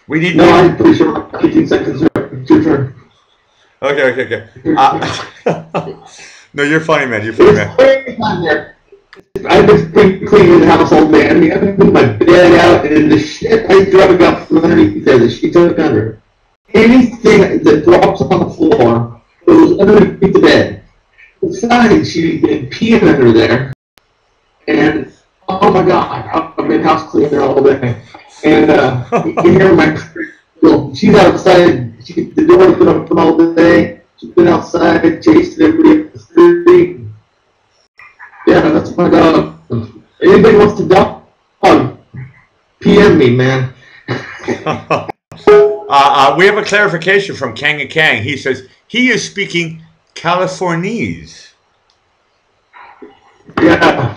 We need. No, I'm pretty sure 15 seconds. It's your turn. Okay. No, you're funny, man. You're funny, man. I've been cleaning the house all day. I mean, I've been putting my bed out, and the shit I drop got from underneath there, the sheets are under. Anything that drops on the floor goes underneath the bed. Besides, she's been peeing under there. And, oh my God, I've been house cleaning all day. And you can hear my, she's outside, the door's been open all day. She's been outside, chasing everybody up the street. Yeah, that's my dog. Anybody wants to dog? PM me, man. We have a clarification from Kang Kang. He says he is speaking Californese. Yeah.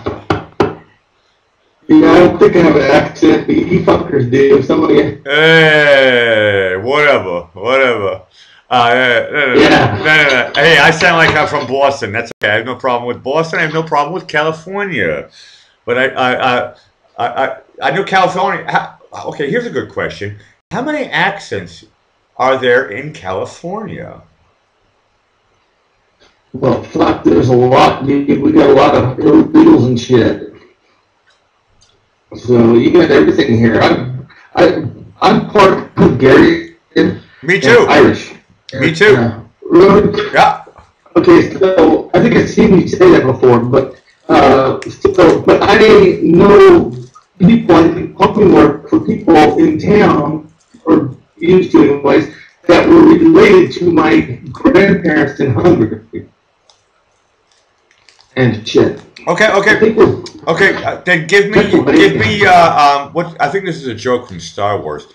Yeah, I don't think I have an accent, but you fuckers do. Somebody. Hey, whatever. No. Hey, I sound like I'm from Boston. That's okay. I have no problem with Boston. I have no problem with California. But I know California. Okay, here's a good question. How many accents are there in California? Well, fuck, there's a lot. We got a lot of illegals and shit. So you got everything here. I'm part Hungarian. Me too. Irish. Me too. Really? Yeah. Okay, so I think I've seen you say that before, but but I know people. I think pumping work for people in town, or used to anyways, that were related to my grandparents in Hungary and shit. Okay. Then give me what I think this is a joke from Star Wars.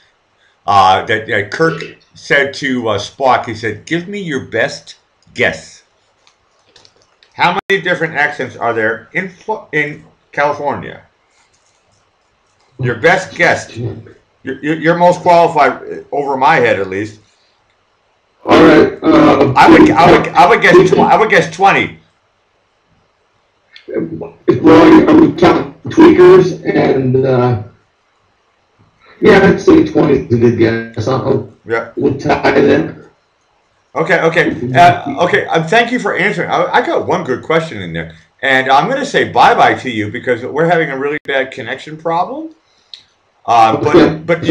That Kirk said to Spock. He said, "Give me your best guess." How many different accents are there in California? Your best guess. You're most qualified over my head, at least. All right. I would guess 20. Well, are we counting tweakers and yeah, I'd say 20 is a good guess. Yeah. We'll tie them. Okay. Thank you for answering. I got one good question in there, and I'm going to say bye to you because we're having a really bad connection problem. But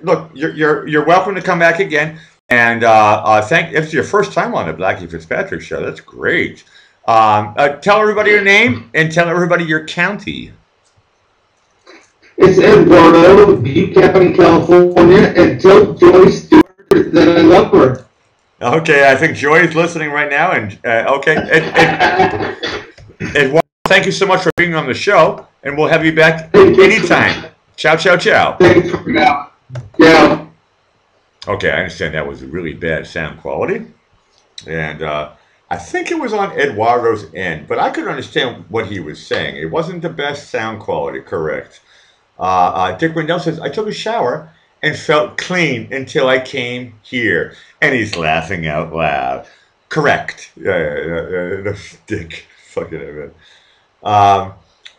look, you're welcome to come back again. And if it's your first time on the Blackie Fitzpatrick show, that's great. Tell everybody your name and tell everybody your county. It's Eduardo, Buchanan, California, and tell Joy Stewart that I love her. Okay, I think Joy is listening right now. And okay, and thank you so much for being on the show, and we'll have you back anytime. Ciao. Thanks for now. Yeah. Okay, I understand that was a really bad sound quality, and I think it was on Eduardo's end, but I could understand what he was saying. It wasn't the best sound quality, correct? Dick Rendell says, I took a shower and felt clean until I came here. And he's laughing out loud. Correct. Yeah. Dick. Fucking it, man.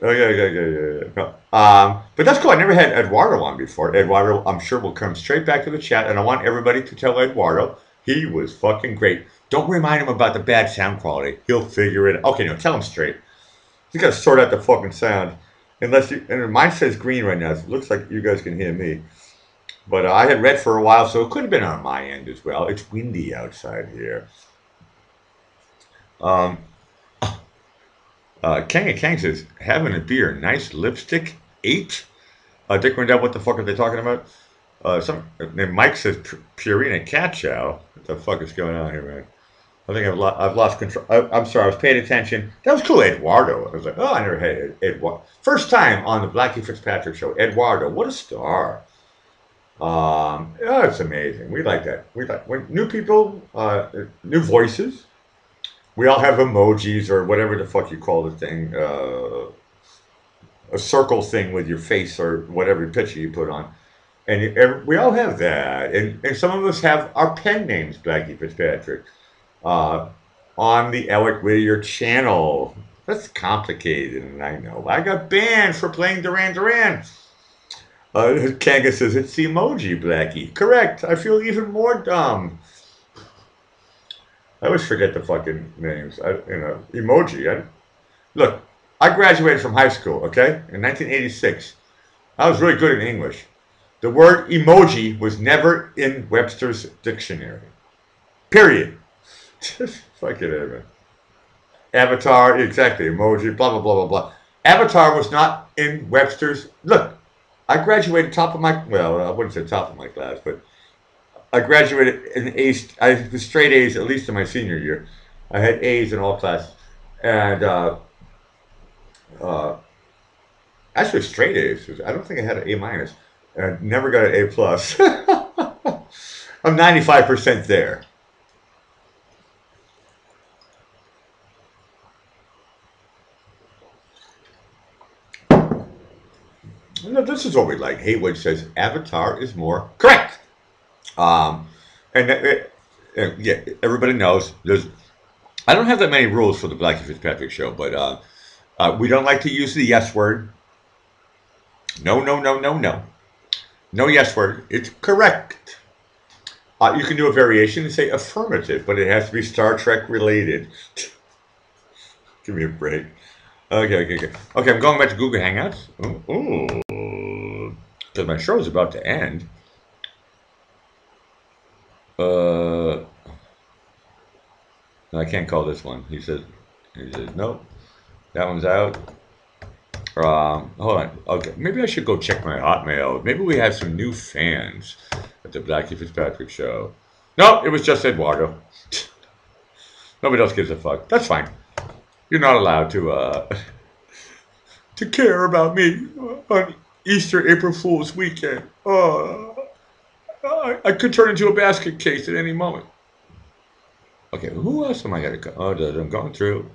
Okay. But that's cool. I never had Eduardo on before. Eduardo, I'm sure, will come straight back to the chat. And I want everybody to tell Eduardo he was fucking great. Don't remind him about the bad sound quality. He'll figure it out. Okay, no, tell him straight. You gotta sort out the fucking sound. And mine says green right now. So it looks like you guys can hear me. But I had red for a while, so it could have been on my end as well. It's windy outside here. Kang says, having a beer, nice lipstick, 8? Dick Rendell, what the fuck are they talking about? And Mike says, Purina cat chow. What the fuck is going on here, man? I think I've lost control. I'm sorry. I was paying attention. That was cool, Eduardo. I was like, oh, I never had Eduardo. First time on the Blackie Fitzpatrick show. Eduardo, what a star. Oh, it's amazing. We like that. We like when new people, new voices. We all have emojis or whatever the fuck you call the thing, a circle thing with your face or whatever picture you put on. And we all have that. And some of us have our pen names, Blackie Fitzpatrick, uh, on the Alec Whittier channel. That's complicated, and I know. I got banned for playing Duran Duran. Kanga says, it's the emoji, Blackie. Correct. I feel even more dumb. I always forget the fucking names. Emoji. Look, I graduated from high school, okay, in 1986. I was really good in English. The word emoji was never in Webster's dictionary. Period. Just fucking it, man. Avatar, exactly. Emoji, blah, blah, blah, blah, blah. Avatar was not in Webster's. Look, I graduated top of my, well, I wouldn't say top of my class, but I graduated in A's. I was straight A's, at least in my senior year. I had A's in all classes. And uh, actually, straight A's. I don't think I had an A minus. I never got an A plus. I'm 95% there. No, this is what we like. Haywood says Avatar is more correct. Um, and yeah, everybody knows there's. I don't have that many rules for the Blackie Fitzpatrick show, but we don't like to use the yes word. No, no, no, no, no. No yes word. It's correct. You can do a variation and say affirmative, but it has to be Star Trek related. Give me a break. Okay. I'm going back to Google Hangouts. Because my show is about to end. I can't call this one. He says, nope, that one's out. Hold on. Okay, maybe I should go check my Hotmail. Maybe we have some new fans at the Blackie Fitzpatrick show. No, it was just Eduardo. Nobody else gives a fuck. That's fine. You're not allowed to to care about me on Easter, April Fool's weekend. I could turn into a basket case at any moment. Okay, who else am I gonna go? Oh, I'm going through.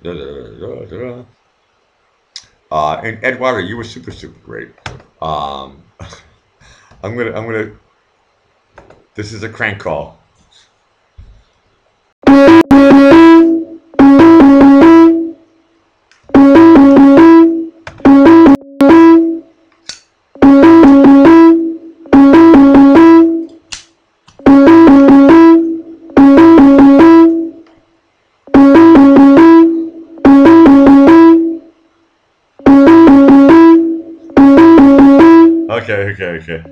And Eduardo, you were super great. Um, I'm gonna. This is a crank call. Okay.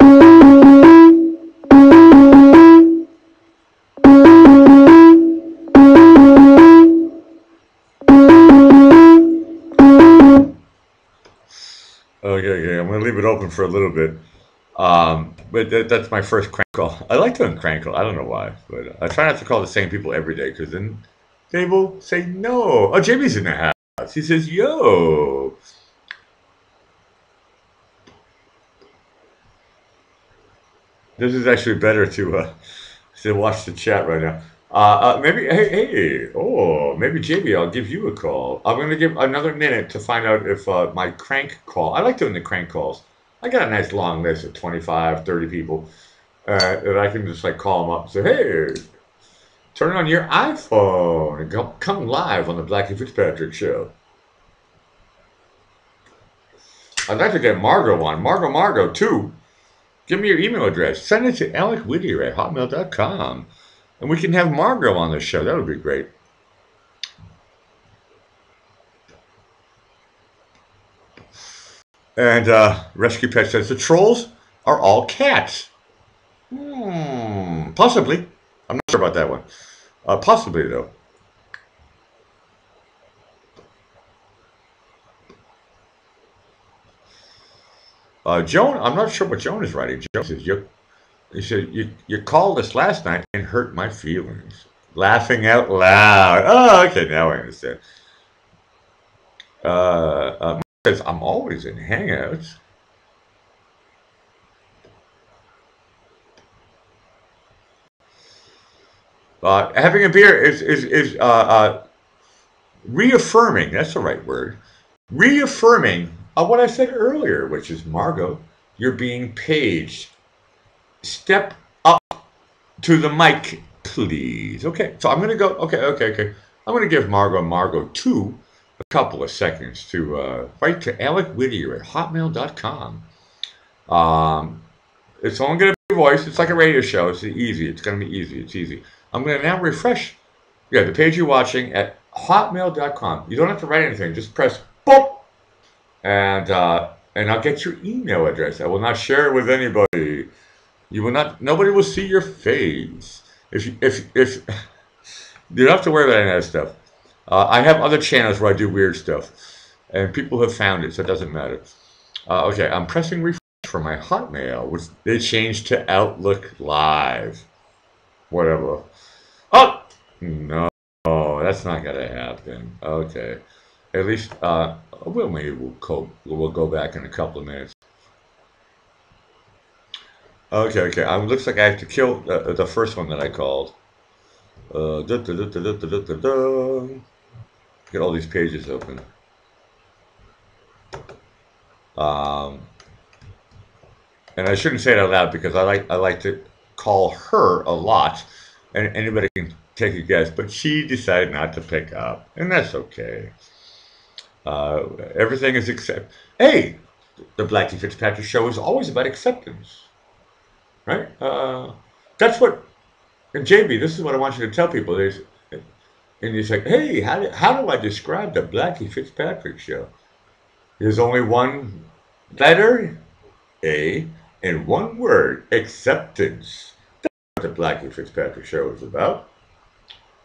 Okay. I'm gonna leave it open for a little bit. But that's my first crank call. I like doing crank call. I don't know why, but I try not to call the same people every day because then they will say no. Oh, JB's in the house. He says, "Yo." This is actually better to watch the chat right now. Maybe maybe JB, I'll give you a call. I'm gonna give another minute to find out if my crank call. I like doing the crank calls. I got a nice long list of 25, 30 people that I can just like call them up and say, hey, turn on your iPhone and come live on the Blackie Fitzpatrick show. I'd like to get Margot on. Margot, too. Give me your email address. Send it to alecwhittier@hotmail.com. And we can have Margot on the show. That would be great. And Rescue Pet says, the trolls are all cats. Possibly. I'm not sure about that one. Possibly, though. Joan, I'm not sure what Joan is writing. Joan says, you called us last night and hurt my feelings. Laughing out loud. Oh, okay, now I understand. Says, I'm always in Hangouts. Having a beer is reaffirming. That's the right word. Reaffirming what I said earlier, which is Margot, you're being paged. Step up to the mic, please. Okay, so I'm gonna go. Okay. I'm gonna give Margot too a couple of seconds to write to Alec Whittier at hotmail.com. It's only gonna be voice. It's like a radio show. It's easy. It's gonna be easy. It's easy. I'm gonna now refresh. Yeah, the page you're watching at hotmail.com. You don't have to write anything. Just press boop, and I'll get your email address. I will not share it with anybody. You will not. Nobody will see your face. If you don't have to worry about any of that stuff. I have other channels where I do weird stuff, and people have found it, so it doesn't matter. Okay, I'm pressing refresh for my Hotmail, which they changed to Outlook Live. Whatever. Oh no, that's not gonna happen. Okay, at least we'll go back in a couple of minutes. Okay. Looks like I have to kill the first one that I called. Get all these pages open. And I shouldn't say it out loud because I like to call her a lot, and anybody can take a guess. But she decided not to pick up, and that's okay. Everything is accept. Hey, the Blackie Fitzpatrick show is always about acceptance, right? That's what. And JB, this is what I want you to tell people. And you say, hey, how do I describe the Blackie Fitzpatrick show? There's only one letter, A, and one word, acceptance. That's what the Blackie Fitzpatrick show is about.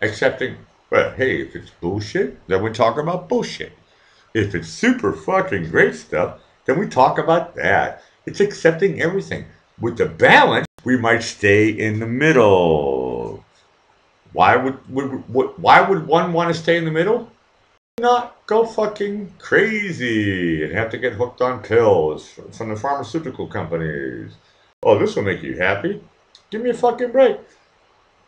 Accepting, well, hey, if it's bullshit, then we talk about bullshit. If it's super fucking great stuff, then we talk about that. It's accepting everything. With the balance, we might stay in the middle. Why would one want to stay in the middle? Not go fucking crazy and have to get hooked on pills from the pharmaceutical companies. Oh, this will make you happy. Give me a fucking break.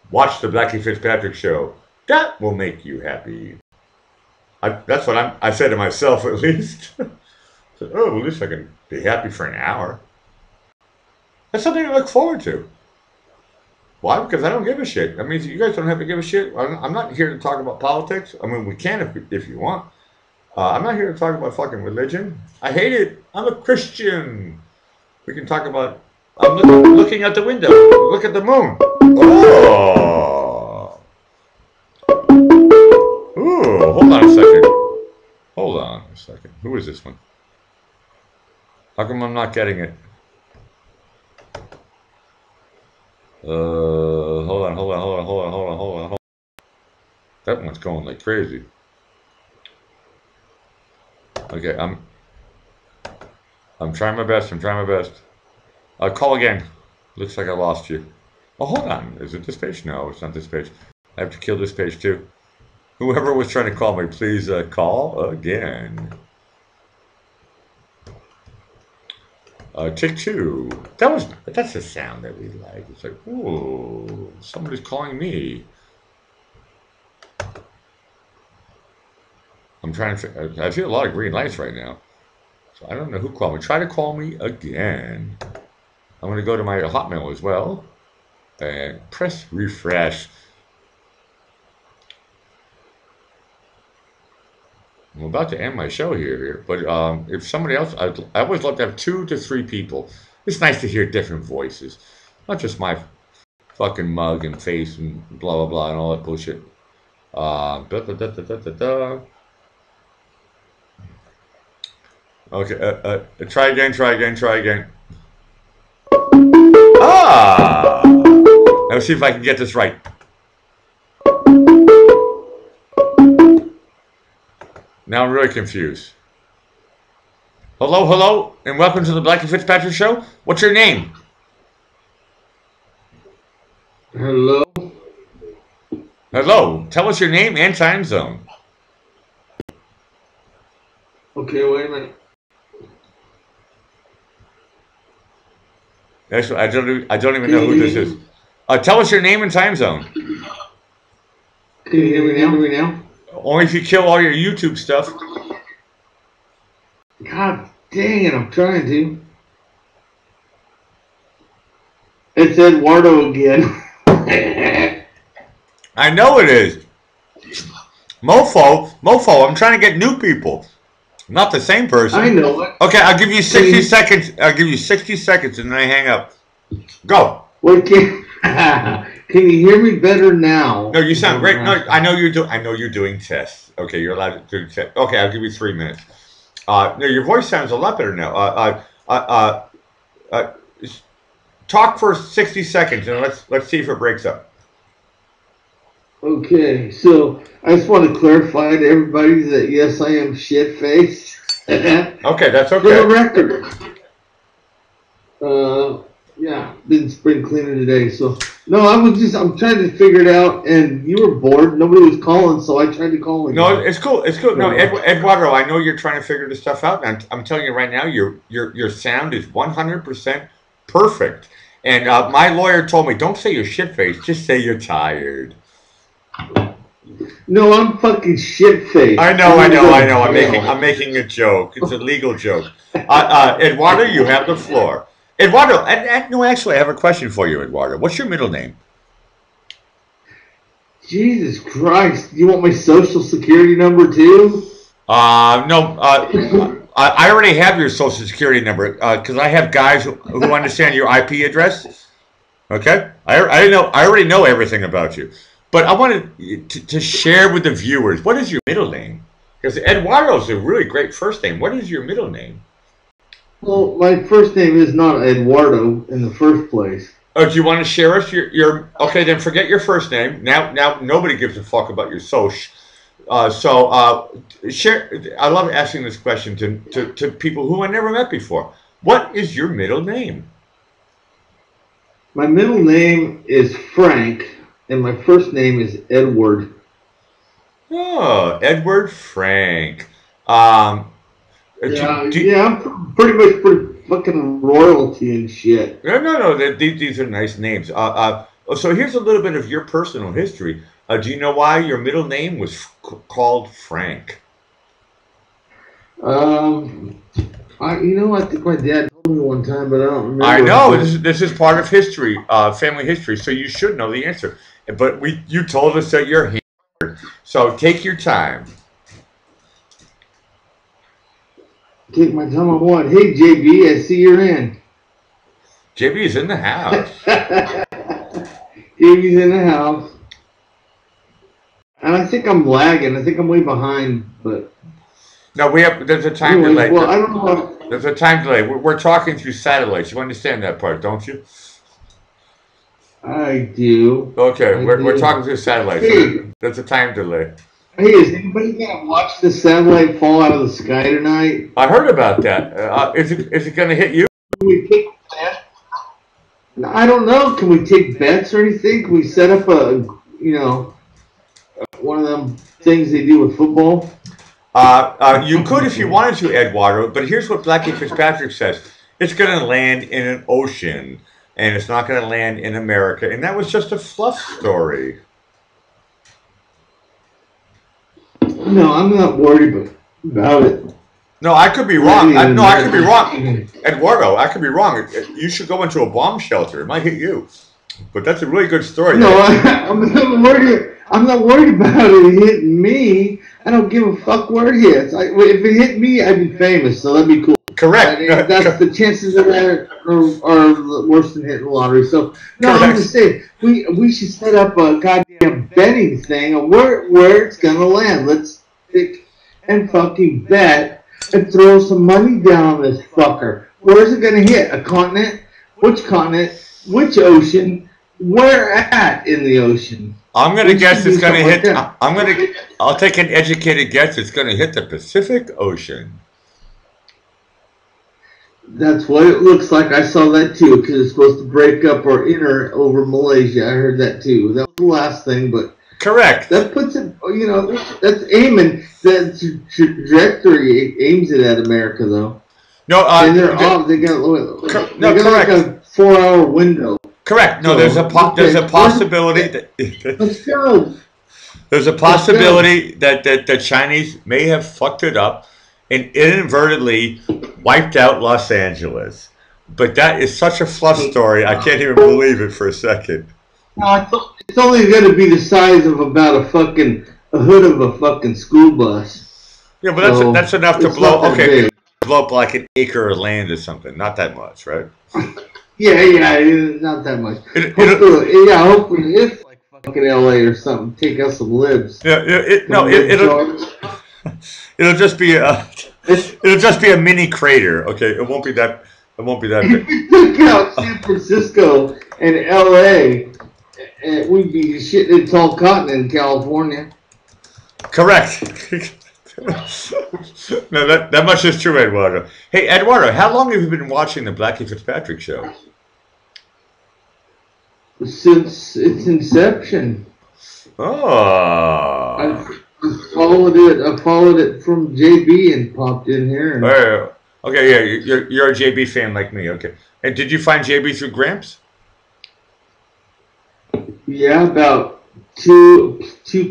Watch the Blackie Fitzpatrick show. That will make you happy. That's what I said to myself, at least. So, oh, at least I can be happy for an hour. That's something to look forward to. Why? Because I don't give a shit. That means you guys don't have to give a shit. I'm not here to talk about politics. I mean, we can if you want. I'm not here to talk about fucking religion. I hate it. I'm a Christian. We can talk about. I'm looking out the window. Look at the moon. Oh. Ooh, hold on a second. Hold on a second. Who is this one? How come I'm not getting it? Hold on. That one's going like crazy. Okay, I'm trying my best. I'll call again. Looks like I lost you. Oh, hold on. Is it this page? No, it's not this page. I have to kill this page too. Whoever was trying to call me, please call again. Take two. That's the sound that we like. It's like, ooh, somebody's calling me. I'm trying to. I see a lot of green lights right now, so I don't know who called me. Try to call me again. I'm going to go to my Hotmail as well and press refresh. I'm about to end my show here, but if somebody else, I always love to have 2 to 3 people. It's nice to hear different voices, not just my fucking mug and face and blah blah blah and all that bullshit. Okay, try again. Ah! Let's see if I can get this right. Now I'm really confused. Hello, and welcome to the Blackie Fitzpatrick show. What's your name? Hello. Hello. Tell us your name and time zone. Okay, wait a minute. Actually, I don't even Can know you who hear this is. me? Tell us your name and time zone. Can you hear me now? Hear me now? Only if you kill all your YouTube stuff. God dang it, I'm trying to. It's Eduardo again. I know it is. Mofo, I'm trying to get new people. Not the same I person. know it. Okay, I'll give you Can 60 you, seconds. I'll give you 60 seconds and then I hang up. Go. what can you hear me better now? No, you Is what sound I'm great. No, asking. I know you're doing tests. Okay, you're allowed to do tests. Okay, I'll give you 3 minutes. No, your voice sounds a lot better now. Uh, talk for 60 seconds and let's see if it breaks up. Okay, so I just want to clarify to everybody that yes, I am shit faced. For Okay, that's the okay. record. Yeah, been spring cleaning today. So no, I'm trying to figure it out, and you were bored. Nobody was calling, so I tried to call No, again. it's cool. It's cool. No, So Eduardo, I know you're trying to figure this stuff out. And I'm telling you right now, your sound is 100% perfect. And my lawyer told me, don't say you're shit faced, just say you're tired. no, I'm fucking shit I faced. know, I'm I gonna know, go I to know. I'm jail. making a joke. It's a legal joke. Eduardo, you have the floor. Eduardo, no, actually, I have a question for you, Eduardo. What's your middle name? Jesus Christ! You want my social security number too? No, I already have your social security number because I have guys who understand your IP address. Okay, I know I already know everything about you, but I wanted to share with the viewers what is your middle name? Because Eduardo is a really great first name. What is your middle name? Well, my first name is not Eduardo in the first place. Oh, do you want to share us your? Okay, then forget your first name. Now nobody gives a fuck about your social. Share. I love asking this question to people who I never met before. What is your middle name? My middle name is Frank, and my first name is Edward. Oh, Edward Frank. Um, Yeah, do, yeah, I'm pretty much pretty fucking royalty and shit. no. These are nice names. So here's a little bit of your personal history. Do you know why your middle name was called Frank? Um, I think my dad told me one time, but I don't I remember. know But this is part of history, family history. So you should know the answer. But you told us that you're here. So take your time. take my time on one. Hey, JB, I see you're in. JB is in the house. JB's in the house, and I think I'm lagging. I think I'm way behind. But No, there's a time anyways, delay. well, I don't know. There's a time delay. We're talking through satellites. You understand that part, don't you? I do. Okay, I we're do. talking through satellites, so Hey, there's a time delay. hey, is anybody gonna watch the satellite fall out of the sky tonight? I heard about that. Is it going to hit you? Can we take bets? I don't know. Can we take bets or anything? Can we set up one of them things they do with football? You could if you wanted to, Eduardo, but here's what Blackie Fitzpatrick says. It's going to land in an ocean, and it's not going to land in America. And that was just a fluff story. No, I'm not worried about it. No, I could be wrong. Landing in No, I could be wrong. America. Eduardo, I could be wrong. You should go into a bomb shelter. It might hit you. But that's a really good story. No, I'm not worried. I'm not worried about it hitting me. I don't give a fuck where it hits. If it hit me, I'd be famous, so that'd be cool. Correct. That's the chances of that are worse than hitting the lottery. So no, I'm Correct. just saying we should set up a goddamn betting thing of where it's gonna land. Let's pick and fucking bet and throw some money down on this fucker. Where's it gonna hit? A continent? Which continent? Which ocean? Where at in the ocean? I'm going to We guess should do it's going to something like hit. that. I'll take an educated guess. It's going to hit the Pacific Ocean. That's what it looks like. I saw that too because it's supposed to break up or enter over Malaysia. I heard that too. That was the last thing, but Correct. That puts it, that's aiming, that trajectory aims it at America, though. No, and they're off. They got correct. like a 4-hour window. Correct. No, So, there's a possibility let's go. There's a possibility that the Chinese may have fucked it up and inadvertently wiped out Los Angeles. But that is such a fluff story. I can't even believe it for a second. It's only going to be the size of about a hood of a fucking school bus. Yeah, but that's enough to blow. Okay, blow up like an acre of land or something. Not that much, right? Yeah, not that much. Hopefully it's like fucking LA or something. Take out some libs. Yeah, it'll just be a mini crater. Okay, it won't be that big. If we took out San Francisco and LA, we'd be shitting in tall cotton in California. Correct. No, that much is true, Eduardo. Hey, Eduardo, how long have you been watching the Blackie Fitzpatrick show? Since its inception. Oh. I followed it from JB and popped in here. And okay, yeah, you're a JB fan like me. Okay, and did you find JB through Gramps? Yeah, about two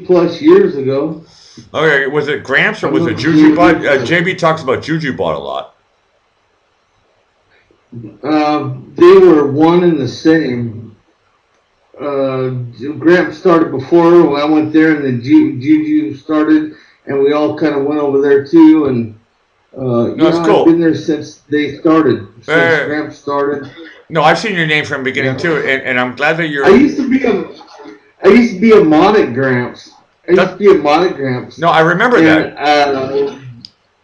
plus years ago. Okay, was it Gramps or was it Juju Bot? JB talks about Juju Bot a lot. They were one and the same. Gramps started before I went there, and then Juju started, and we all kind of went over there too. And that's cool. I've been there since they started. Since Gramps started. No, I've seen your name from the beginning too, and I'm glad that you're. I used to be a mod at Gramps. No, I remember that.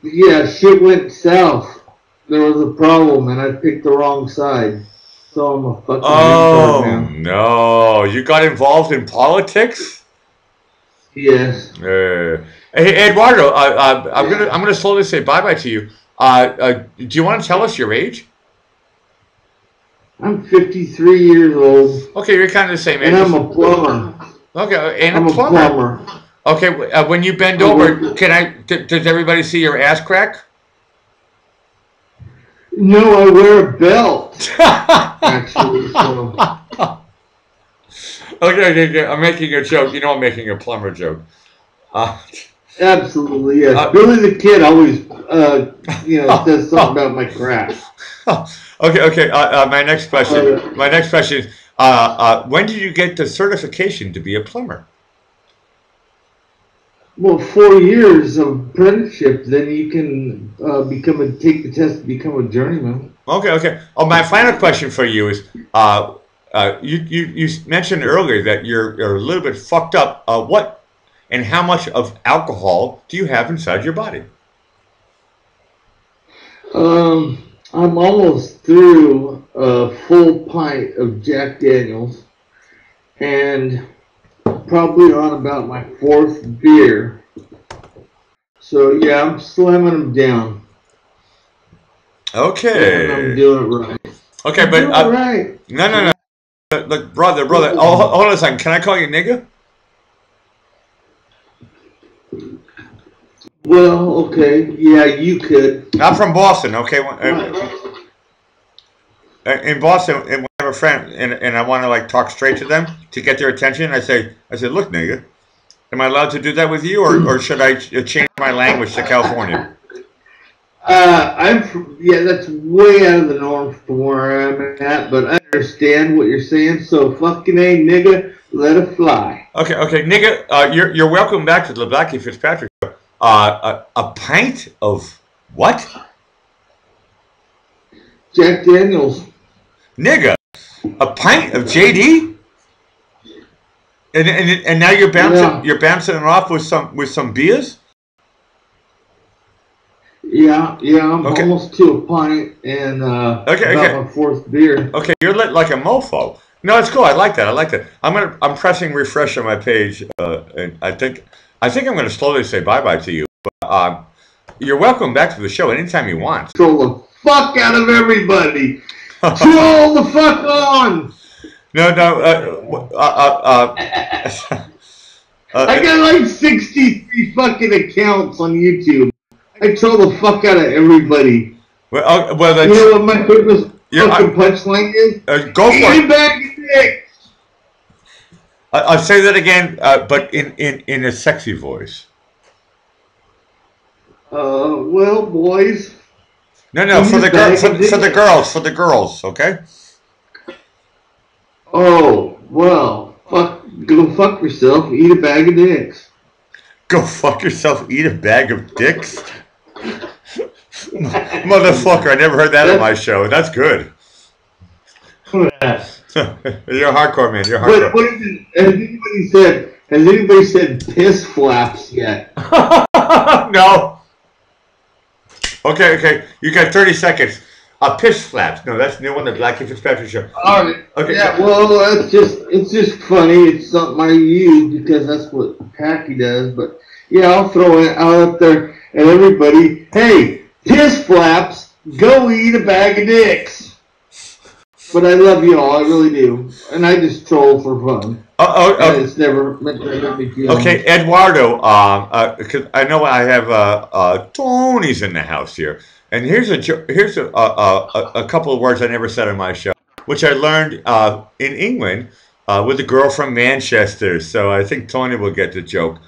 Yeah, shit went south. There was a problem, and I picked the wrong side. So I'm a fucking retard now. No, you got involved in politics? Yes. Hey, Eduardo, I'm gonna slowly say bye to you. Do you want to tell us your age? I'm 53 years old. Okay, you're kind of the same age. And I'm a plumber. Okay, and I'm a plumber. Okay, when you bend over, does everybody see your ass crack? No, I wear a belt. Actually, so. Okay, I'm making a joke. You know I'm making a plumber joke. Absolutely, yes. Billy the Kid always, says something about my crack. Okay. My next question is, when did you get the certification to be a plumber? Well, 4 years of apprenticeship, then you can take the test to become a journeyman. Okay. Oh, my final question for you is, you mentioned earlier that you're a little bit fucked up. What and how much of alcohol do you have inside your body? I'm almost through a full pint of Jack Daniels, and probably on about my 4th beer. So yeah, I'm slamming them down. Okay. And I'm doing it right. Okay, but right. No. Look, brother. Oh, hold on a second. Can I call you nigga? Well, okay. Yeah, you could. I'm from Boston. Okay. In Boston, and when I have a friend, and I want to talk straight to them to get their attention, I say, look, nigga, am I allowed to do that with you, or should I change my language to California? That's way out of the norm from where I'm at, but I understand what you're saying. So fucking A, nigga, let it fly. Okay, nigga, you're welcome back to the Blackie Fitzpatrick show. A pint of what? Jack Daniels. Nigga, a pint of JD, and now you're bouncing it off with some beers. Yeah, I'm almost to a pint and about my 4th beer. Okay, you're lit like a mofo. No, it's cool. I like that. I'm pressing refresh on my page, and I think I'm gonna slowly say bye to you. But you're welcome back to the show anytime you want. Troll the fuck out of everybody. Troll the fuck on! No. I got like 63 fucking accounts on YouTube. I troll the fuck out of everybody. Well, that's, you know what my famous fucking punchline is? Go for it. Back dicks. I'll say that again, but in a sexy voice. Well, boys. No, for the girls, okay? Oh, well, go fuck yourself, eat a bag of dicks. Go fuck yourself, eat a bag of dicks? Motherfucker, I never heard that on my show. That's good. You're hardcore, man. You're hardcore. What is it? Has anybody said piss flaps yet? No. Okay. You got 30 seconds. Piss flaps. No, that's new on the Blackie Fitzpatrick show. All right. Okay. Yeah. Well, it's just funny. It's something I use because that's what Packy does. But yeah, I'll throw it out up there and everybody. Hey, piss flaps. Go eat a bag of dicks. But I love you all. I really do. And I just troll for fun. It's never meant to make me feel. Okay, Eduardo. Because I know I have Tony's in the house here. And here's a couple of words I never said on my show, which I learned in England with a girl from Manchester. So I think Tony will get the joke.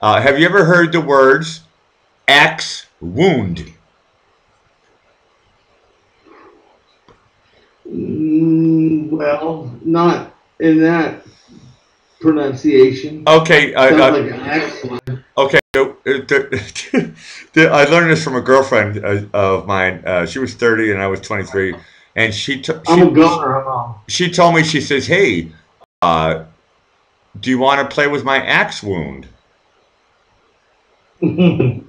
Have you ever heard the words axe wound? Well, not in that pronunciation. Okay. Sounds like an axe. Okay. I learned this from a girlfriend of mine. She was 30 and I was 23, and she told me, she says, "Hey, do you want to play with my axe wound?" Now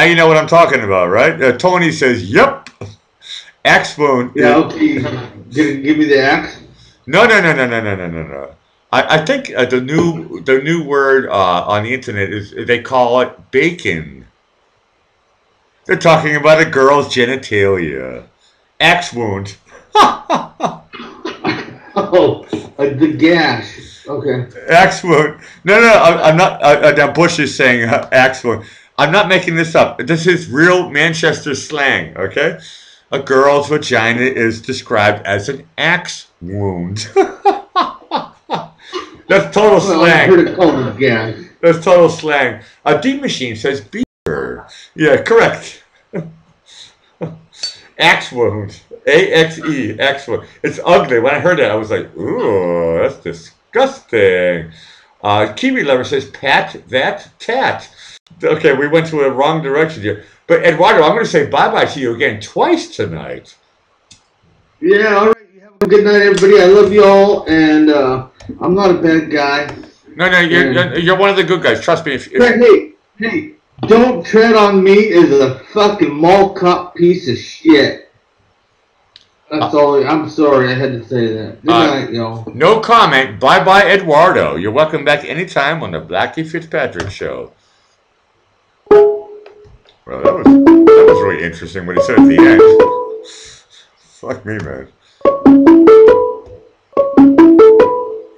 you know what I'm talking about, right? Tony says, "Yep, axe wound." Yeah. Okay. Give me the axe. No. I think the new word on the internet is, they call it bacon. They're talking about a girl's genitalia. Axe wound. Oh, the gash. Okay. Axe wound. No, I'm not. Now Bush is saying axe wound. I'm not making this up. This is real Manchester slang. Okay, a girl's vagina is described as an axe wound. That's total slang. I heard it called a gash. That's total slang. A D machine says beaver. Yeah, correct. Axe wound. A-X-E. Axe wound. It's ugly. When I heard that, I was like, ooh, that's disgusting. Kiwi Lover says, pat that tat. Okay, we went to a wrong direction here. But Eduardo, I'm going to say bye-bye to you again twice tonight. Yeah, all right. You have a good night, everybody. I love you all, and I'm not a bad guy. No, you're one of the good guys. Trust me. Hey, don't tread on me as a fucking mall cop piece of shit. That's all. I'm sorry, I had to say that. Good night, y'all. No comment. Bye-bye, Eduardo. You're welcome back anytime on the Blackie Fitzpatrick show. Well, that was really interesting what he said at the end. Fuck me, man.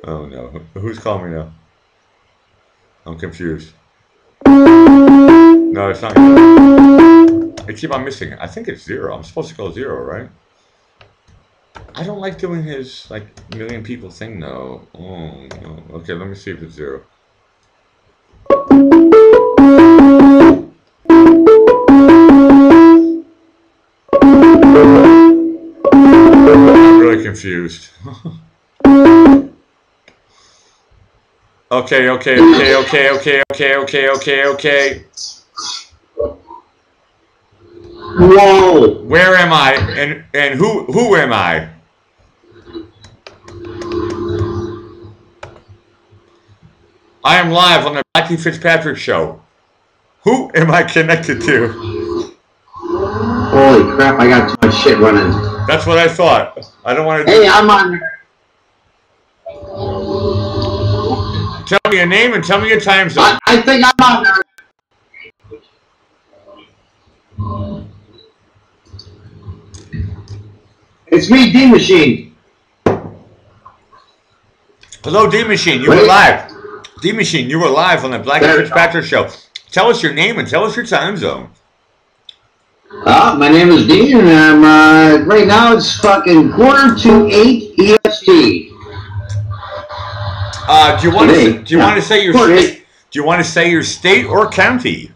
Oh no, who's calling me now? I'm confused. No, it's not. I keep on missing it. I think it's 0. I'm supposed to call 0, right? I don't like doing his like million people thing though. Oh no. Okay, let me see if it's 0. I'm really confused. Okay. Whoa! Where am I? And who am I? I am live on the Blackie Fitzpatrick show. Who am I connected to? Holy crap! I got too much shit running. That's what I thought. I don't want to. Hey, I'm on. Tell me your name and tell me your time zone. I think I'm on there. It's me, D Machine. Hello, D Machine. You were live. D Machine, you were live on the Blackie Fitzpatrick show. Tell us your name and tell us your time zone. My name is Dean, and I'm right now it's fucking 7:45 EST. Do you want to say your state? Do you want to say your state or county?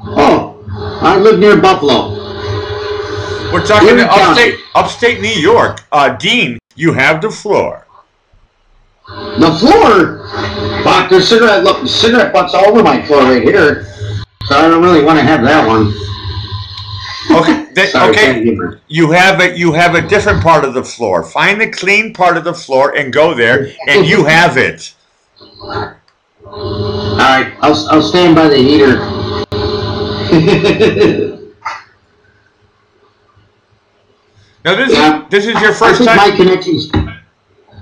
Oh, I live near Buffalo. We're talking upstate New York. Dean, you have the floor. The floor? Fuck, there's cigarette butts all over my floor right here. So I don't really want to have that one. Okay, okay. You have a different part of the floor. Find the clean part of the floor and go there, and you have it. All right, I'll stand by the heater. Now this is your first time. My connection's.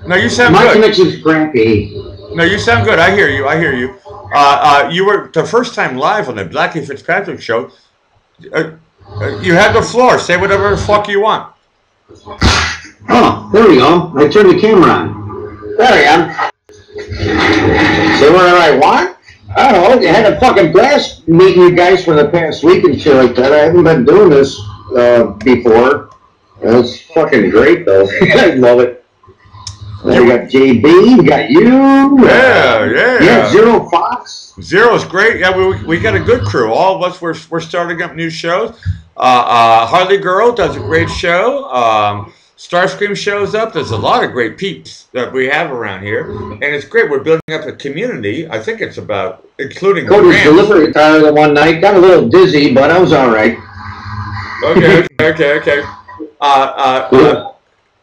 No, you sound good. My connection's crappy. No, you sound good. I hear you. I hear you. You were the first time live on the Blackie Fitzpatrick show. You have the floor. Say whatever the fuck you want. Oh, there we go. I turned the camera on. There I am. Say whatever I want? I don't know. I had a fucking blast meeting you guys for the past week and shit like that. I haven't been doing this before. It's fucking great, though. I love it. We got JB, we got you. Yeah, Zero Fox. Zero's great. Yeah, we got a good crew. All of us, we're starting up new shows. Harley Girl does a great show. Starscream shows up. There's a lot of great peeps that we have around here. And it's great. We're building up a community. I think it's about, including Cody's delivery car the one night. Got a little dizzy, but I was all right. Okay.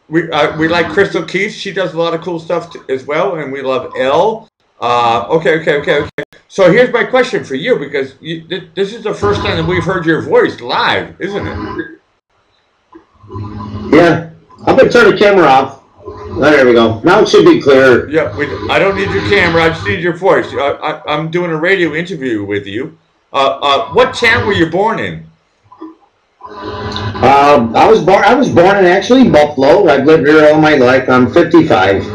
We like Crystal Keith. She does a lot of cool stuff as well, and we love Elle. Okay. So here's my question for you, because this is the first time that we've heard your voice live, isn't it? Yeah. I'm going to turn the camera off. There we go. Now it should be clear. Yeah, I don't need your camera. I just need your voice. I'm doing a radio interview with you. What town were you born in? I was born in actually Buffalo. I've lived here all my life. I'm 55.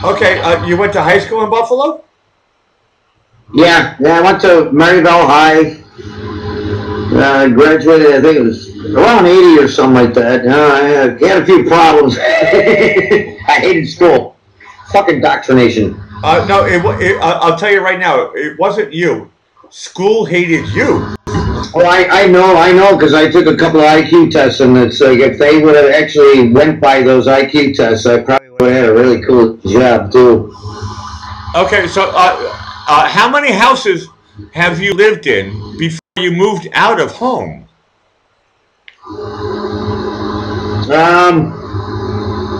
Okay, you went to high school in Buffalo? Yeah, I went to Maryville High. Graduated, I think it was around 80 or something like that. I had a few problems. I hated school. Fucking indoctrination. No, I'll tell you right now, it wasn't you. School hated you. Well, I know, because I took a couple of IQ tests, and it's like if they would have actually went by those IQ tests, I probably would have had a really cool job too. Okay, so how many houses have you lived in before you moved out of home?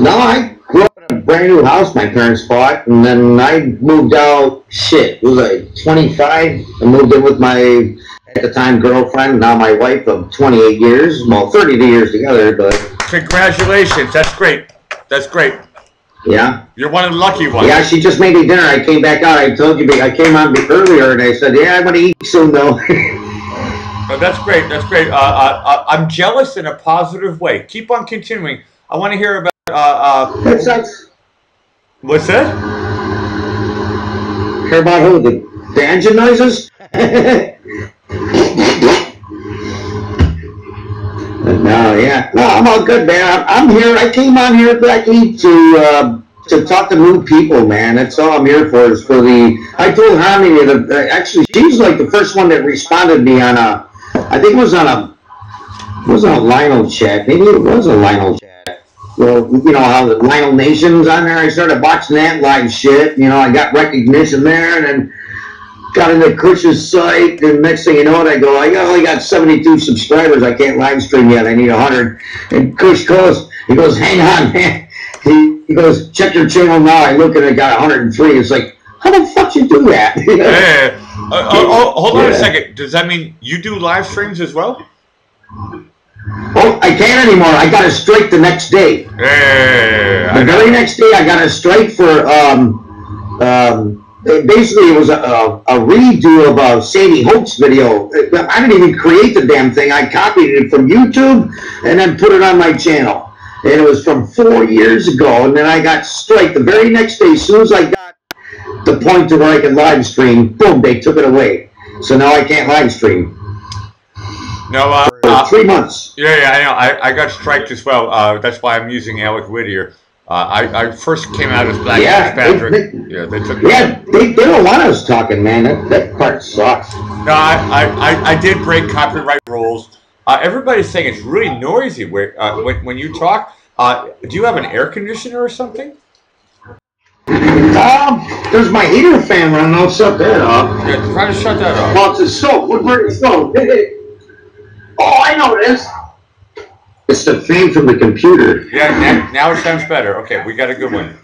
No, I grew up in a brand new house my parents bought, and then I moved out. Shit, it was like 25. I moved in with my, at the time, girlfriend, now my wife of 28 years. Well, 32 years together, but... Congratulations. That's great. That's great. Yeah. You're one of the lucky ones. Yeah, she just made me dinner. I came back out. I told you, I came on earlier, and I said, yeah, I'm going to eat soon, though. Oh, that's great. That's great. I'm jealous in a positive way. Keep on continuing. I want to hear about... What's that? Hear about who? The engine noises? No, I'm all good, man. I'm here. I came on here, Blackie, to talk to new people, man. That's all I'm here for. Is for the. I told Harmony actually, she's like the first one that responded to me on a. I think it was on a Lionel chat. Maybe it was a Lionel chat. Well, you know how the Lionel Nation's on there. I started watching that live shit. You know, I got recognition there, and then got into Kush's site, and next thing you know, I only got 72 subscribers. I can't live stream yet. I need 100. And Kush goes, he goes, hang on, man. He goes, check your channel now. I look and I got 103. It's like, how the fuck you do that? Hey, hold on a second. Does that mean you do live streams as well? Oh, I can't anymore. I got a strike the next day. Hey, the very next day, I got a strike for basically, it was a redo of a Sadie Hope's video. I didn't even create the damn thing. I copied it from YouTube and then put it on my channel. and it was from 4 years ago. And then I got strike the very next day. As soon as I got the point to where I could live stream, boom, they took it away. So now I can't live stream. No, For 3 months. Yeah, I know. I got striked as well. That's why I'm using Alec Whittier. I first came out as Blackie Fitzpatrick. They took. Yeah, they don't want us talking, man. That part sucks. No, I did break copyright rules. Everybody's saying it's really noisy when you talk. Do you have an air conditioner or something? There's my heater fan running. I'll shut that off. Yeah, try to shut that off. Well, it's a stove. Where's the stove? Oh, I know this. It's the fan from the computer. Yeah, now it sounds better. Okay, we got a good one.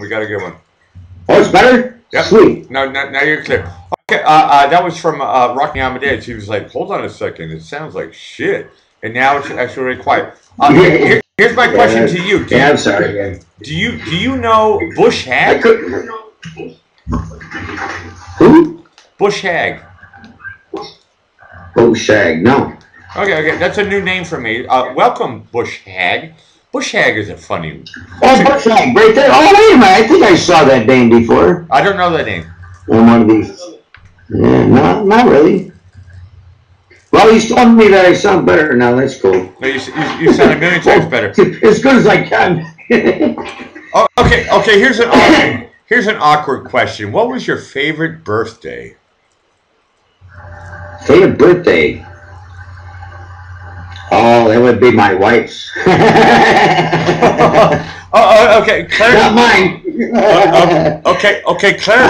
Oh, it's better? Yep. Sweet. Now you're clear. Okay, that was from Rocky Amadeus. He was like, hold on a second, it sounds like shit. And now it's actually really quiet. Here's my question to you. I'm sorry. Do you know Bush Hag? Who? Bush Hag. Bush Hag, no. Okay, that's a new name for me. Welcome, Bush Hag. Bush Hag is a funny. Oh, Bush Hag, right there. Oh, wait a minute. I think I saw that name before. I don't know that name. One of these. Yeah, not really. Well, he's told me that I sound better now. That's cool. No, you sound a million times better. As good as I can. Oh, okay. Here's an awkward question. What was your favorite birthday? Favorite birthday? Oh, that would be my wife's. Okay, Claire. Not mine. Okay, Claire.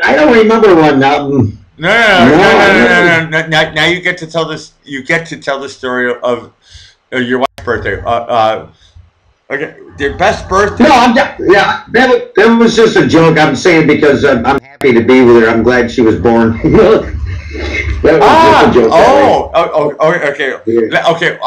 I don't remember one. No. Now you get to tell this. You get to tell the story of your wife's birthday. Okay, your best birthday. No, that was just a joke. I'm saying because I'm happy to be with her. I'm glad she was born. That was just a joke. Okay. Yeah. Okay,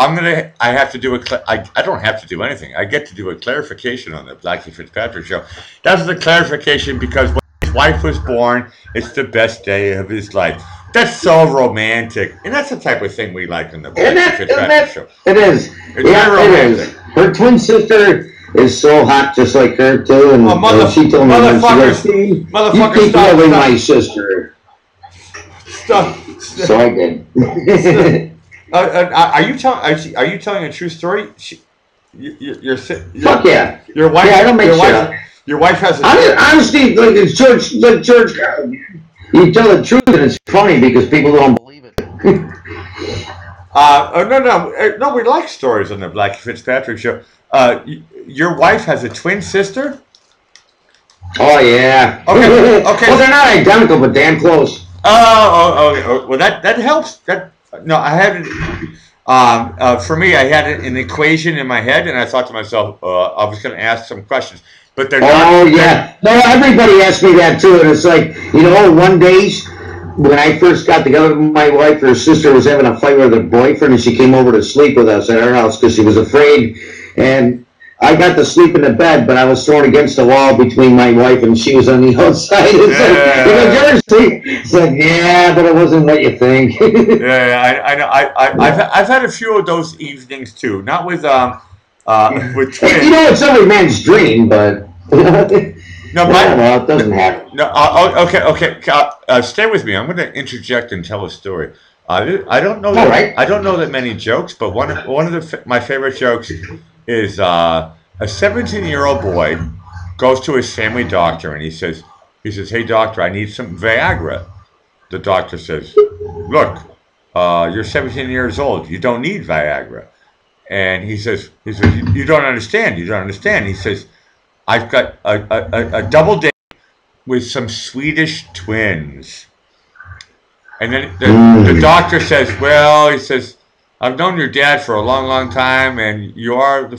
I have to do I don't have to do anything. I get to do a clarification on the Blackie Fitzpatrick show. That's the clarification because when his wife was born, it's the best day of his life. That's so romantic, and that's the type of thing we like in the Blackie Fitzpatrick show. It is. It's very romantic. It is. Her twin sister is so hot, just like her too. And she told me, "You keep loving my sister." Stop. So I did. Are you telling a true story? Fuck yeah. Your wife. Yeah, I don't make shit up. Your wife has. Honestly, like it's church. You tell the truth, and it's funny because people don't believe it. No. We like stories on the Blackie Fitzpatrick show. Your wife has a twin sister. Oh yeah. Okay. Well, they're not identical, but damn close. Well, that helps. I had it. For me, I had an equation in my head, and I thought to myself, I was going to ask some questions, but they're not. Oh yeah. No, everybody asked me that too, and it's like, one day when I first got together with my wife, her sister was having a fight with her boyfriend, and she came over to sleep with us at our house because she was afraid, and I got to sleep in the bed, but I was thrown against the wall between my wife and she was on the outside. It's like, yeah, but it wasn't what you think. Yeah, I know. I've had a few of those evenings too. Not with twins. It's every man's dream, but no, it doesn't happen. No, okay. Stay with me. I'm going to interject and tell a story. I don't know. I don't know that many jokes, but one of my favorite jokes is a 17-year-old boy goes to his family doctor and he says, "Hey doctor, I need some Viagra." The doctor says, "Look, you're 17 years old. You don't need Viagra." And he says, "You don't understand. He says, "I've got a double date with some Swedish twins." And then the doctor says, "Well," he says, "I've known your dad for a long, long time, and you are the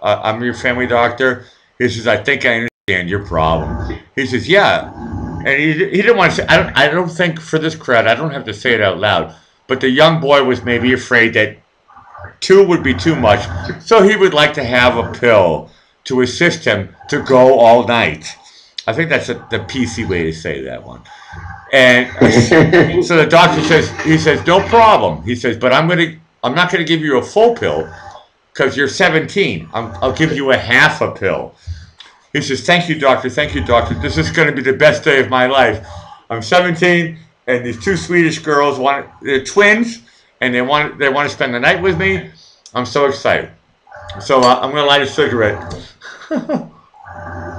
I'm your family doctor." He says, "I think I understand your problem." He says, "Yeah," and he didn't want to say. I don't think for this crowd, I don't have to say it out loud, but the young boy was maybe afraid that 2 would be too much, so he would like to have a pill to assist him to go all night. I think that's the PC way to say that one. And so the doctor says, "No problem." He says, "But I'm not going to give you a full pill. because you're 17. I'll give you a half a pill. He says, thank you, doctor. Thank you, doctor. This is going to be the best day of my life. I'm 17, and these two Swedish girls they're twins, and they want to spend the night with me. I'm so excited. So I'm going to light a cigarette. All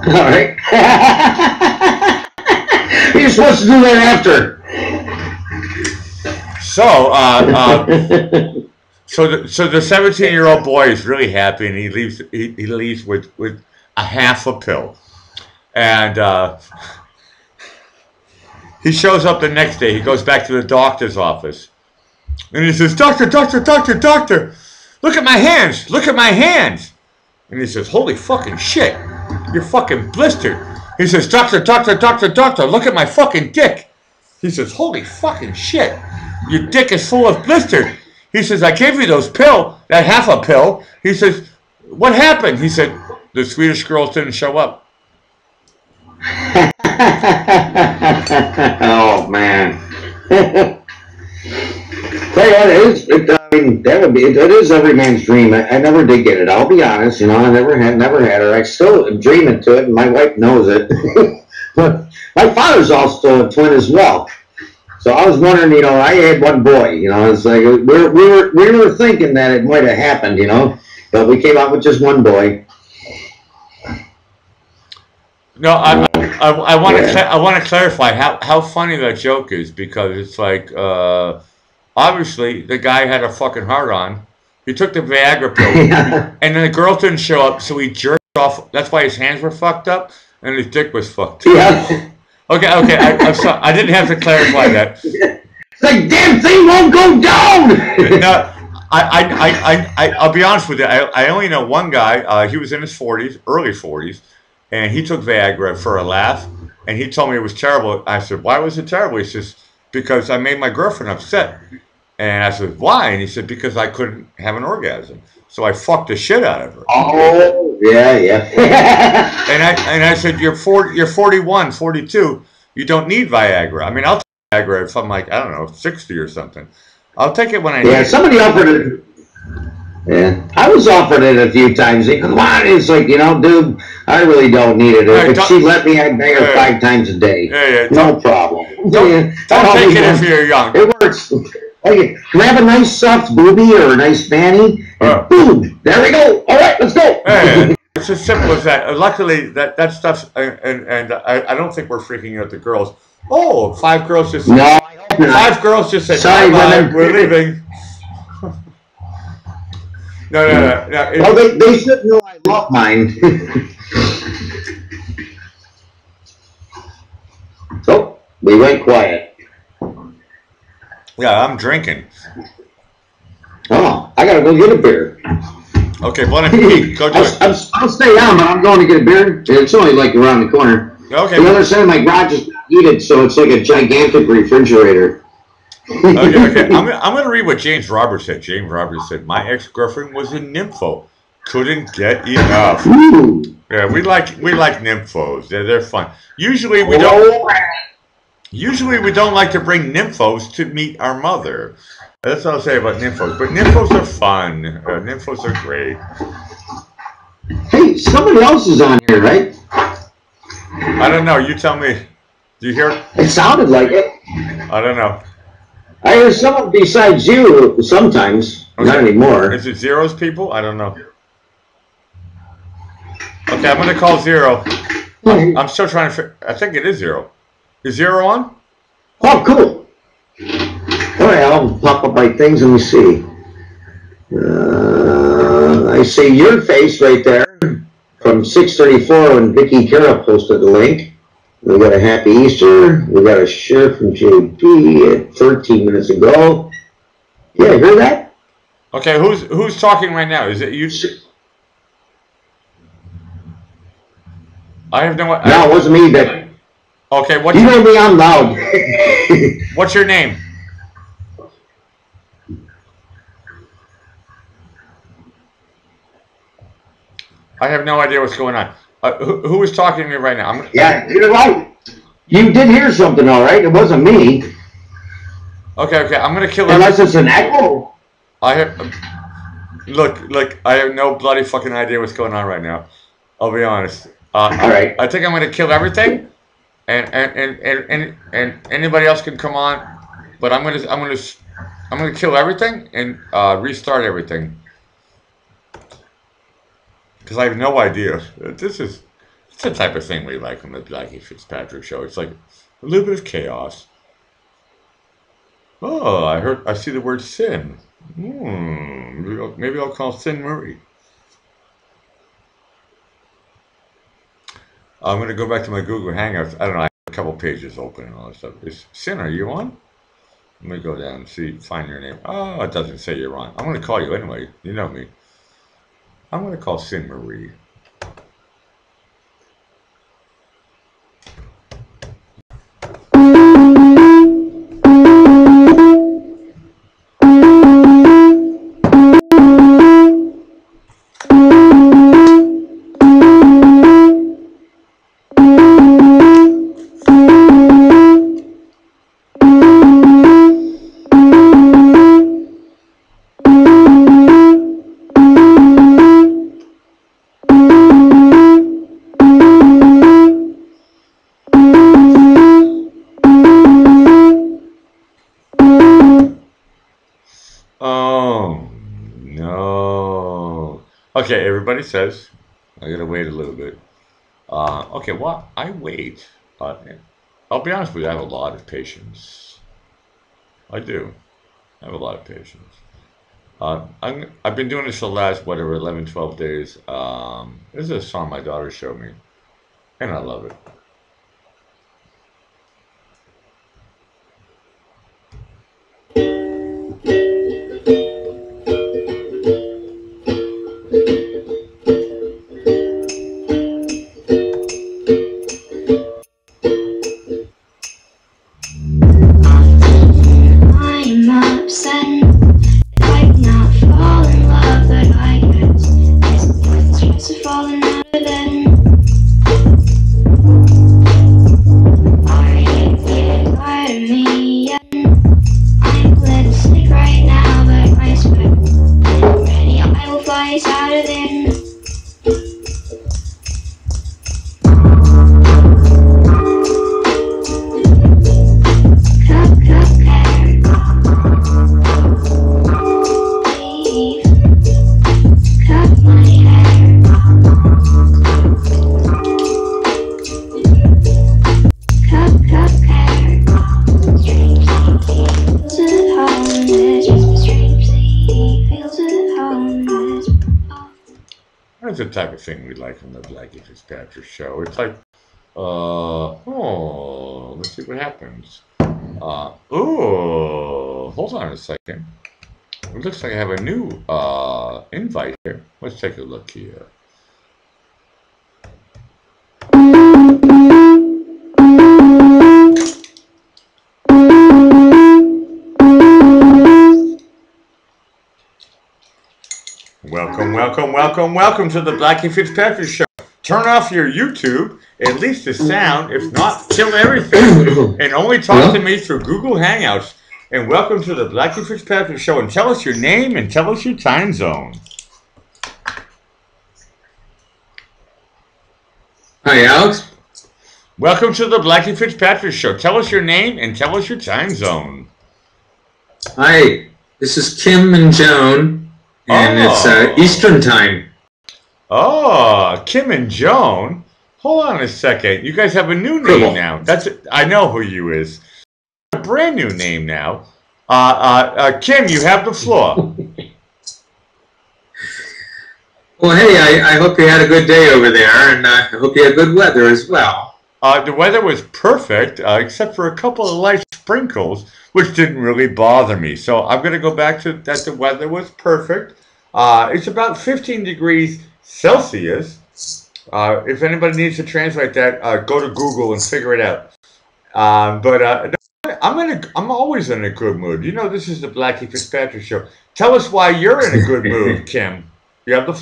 right. You're supposed to do that after. So so the 17-year-old boy is really happy, and he leaves with a half a pill, and he shows up the next day. He goes back to the doctor's office, and he says, "Doctor, doctor, doctor, doctor, look at my hands! Look at my hands!" And he says, "Holy fucking shit, you're fucking blistered." He says, "Doctor, doctor, doctor, doctor, look at my fucking dick." He says, "Holy fucking shit, your dick is full of blisters." He says, "I gave you that half a pill." He says, "What happened?" He said, "The Swedish girls didn't show up." Oh man. Tell you what, it is every man's dream. I never did get it. I'll be honest, I never had it. I still am dreaming to it, and my wife knows it. But my father's also a twin as well. So I was wondering, I had one boy, it's like we were thinking that it might have happened, but we came out with just one boy. No, I want to clarify how funny that joke is, because it's like obviously the guy had a fucking hard on. He took the Viagra pill, and then the girls didn't show up, so he jerked off. That's why his hands were fucked up and his dick was fucked up. Yeah. Okay. I'm sorry. I didn't have to clarify that. The damn thing won't go down. No, I'll be honest with you. I only know one guy. He was in his 40s, early 40s. And he took Viagra for a laugh, and he told me it was terrible. I said, "Why was it terrible?" He says, "Because I made my girlfriend upset." And I said, "Why?" And he said, "Because I couldn't have an orgasm, so I fucked the shit out of her." Oh, yeah. and I said, "You're 41, 42. You don't need Viagra. I mean, I'll take Viagra if I'm like, I don't know, 60 or something. I'll take it when I need it." Yeah, somebody offered it. Yeah, I was offered it a few times. Come on, it's like, dude, I really don't need it. If she let me, I'd bang her 5 times a day. Yeah. No problem. Don't take it if you're young. It works. Like, grab a nice soft boobie or a nice fanny, and boom, there we go. All right, let's go. Yeah. It's as simple as that. Luckily, that stuff's, and I don't think we're freaking out the girls. Oh, 5 girls just said, no, I hope not. 5 girls just said, "Sorry, bye, we're leaving." No. Well, they should know I love mine. So, we went quiet. Yeah, I'm drinking. Oh, I gotta go get a beer. Okay, Bon appetit. Go do it. I'll stay on, but I'm going to get a beer. It's only like around the corner. Okay. The other side of my garage is heated, so it's like a gigantic refrigerator. Okay. I'm going to read what James Roberts said. James Roberts said, "My ex-girlfriend was a nympho. Couldn't get enough." Ooh. Yeah, we like nymphos. They're fun. Usually we don't like to bring nymphos to meet our mother. That's what I'll say about nymphos. But nymphos are fun. Nymphos are great. Hey, somebody else is on here, right? I don't know. You tell me. Do you hear it? It sounded like it. I don't know. I hear someone besides you sometimes. Okay. Not anymore. Is it Zero's people? I don't know. Okay, I'm going to call Zero. I'm still trying to figure. I think it is Zero. Is Zero on? Oh, cool. All right, I'll pop up my things. Let me see. I see your face right there from 6:34 when Vicky Kara posted the link. We got a Happy Easter. We got a share from JP at 13 minutes ago. Yeah, hear that? Okay, who's talking right now? Is it you? I have no. No, it wasn't me. That. Okay, you know me, I'm loud. What's your name? I have no idea what's going on. Who is talking to me right now? Yeah, you're right. You did hear something, all right? It wasn't me. Okay. I'm gonna kill. Unless it's an echo. I have. Look, I have no bloody fucking idea what's going on right now. I'll be honest. All right. I think I'm gonna kill everything, and anybody else can come on, but I'm gonna kill everything and restart everything because I have no idea. It's the type of thing we like on the Blackie Fitzpatrick show. It's like a little bit of chaos. Oh, I see the word sin. Maybe I'll call Sin Marie. I'm gonna go back to my Google Hangouts. I don't know. I have a couple pages open and all that stuff. Is Sin? Are you on? Let me go down and find your name. Oh, it doesn't say you're on. I'm gonna call you anyway. You know me. I'm gonna call Sin Marie. Oh no. Okay, everybody says I gotta wait a little bit. Okay, well, I wait. I'll be honest with you, I have a lot of patience. I do. I have a lot of patience. I've been doing this for the last, whatever, 11, 12 days. This is a song my daughter showed me, and I love it. I'm upset. I'd not fall in love, but I guess it's stress of falling out of bed. Are you getting tired of me yet? I'm lipstick right now, but I swear I'm ready. I will fly us out of there. That's the type of thing we like on the Blackie Fitzpatrick show. It's like, let's see what happens. Hold on a second. It looks like I have a new invite here. Let's take a look here. Welcome to the Blackie Fitzpatrick show. Turn off your YouTube, at least the sound. If not, kill everything. And only talk to me through Google Hangouts. And welcome to the Blackie Fitzpatrick show. And tell us your name and tell us your time zone. Hi, Alex. Welcome to the Blackie Fitzpatrick show. Tell us your name and tell us your time zone. Hi, this is Kim and Joan, and it's Eastern time. Oh, Kim and Joan. Hold on a second. You guys have a new name now. I know who you is. A brand new name now. Kim, you have the floor. Well, hey, I hope you had a good day over there, and I hope you had good weather as well. The weather was perfect, except for a couple of light sprinkles, which didn't really bother me. So I'm going to go back to that the weather was perfect. It's about 15 degrees Celsius. If anybody needs to translate that, go to Google and figure it out. I'm always in a good mood. You know, this is the Blackie Fitzpatrick show. Tell us why you're in a good mood, Kim. You have the.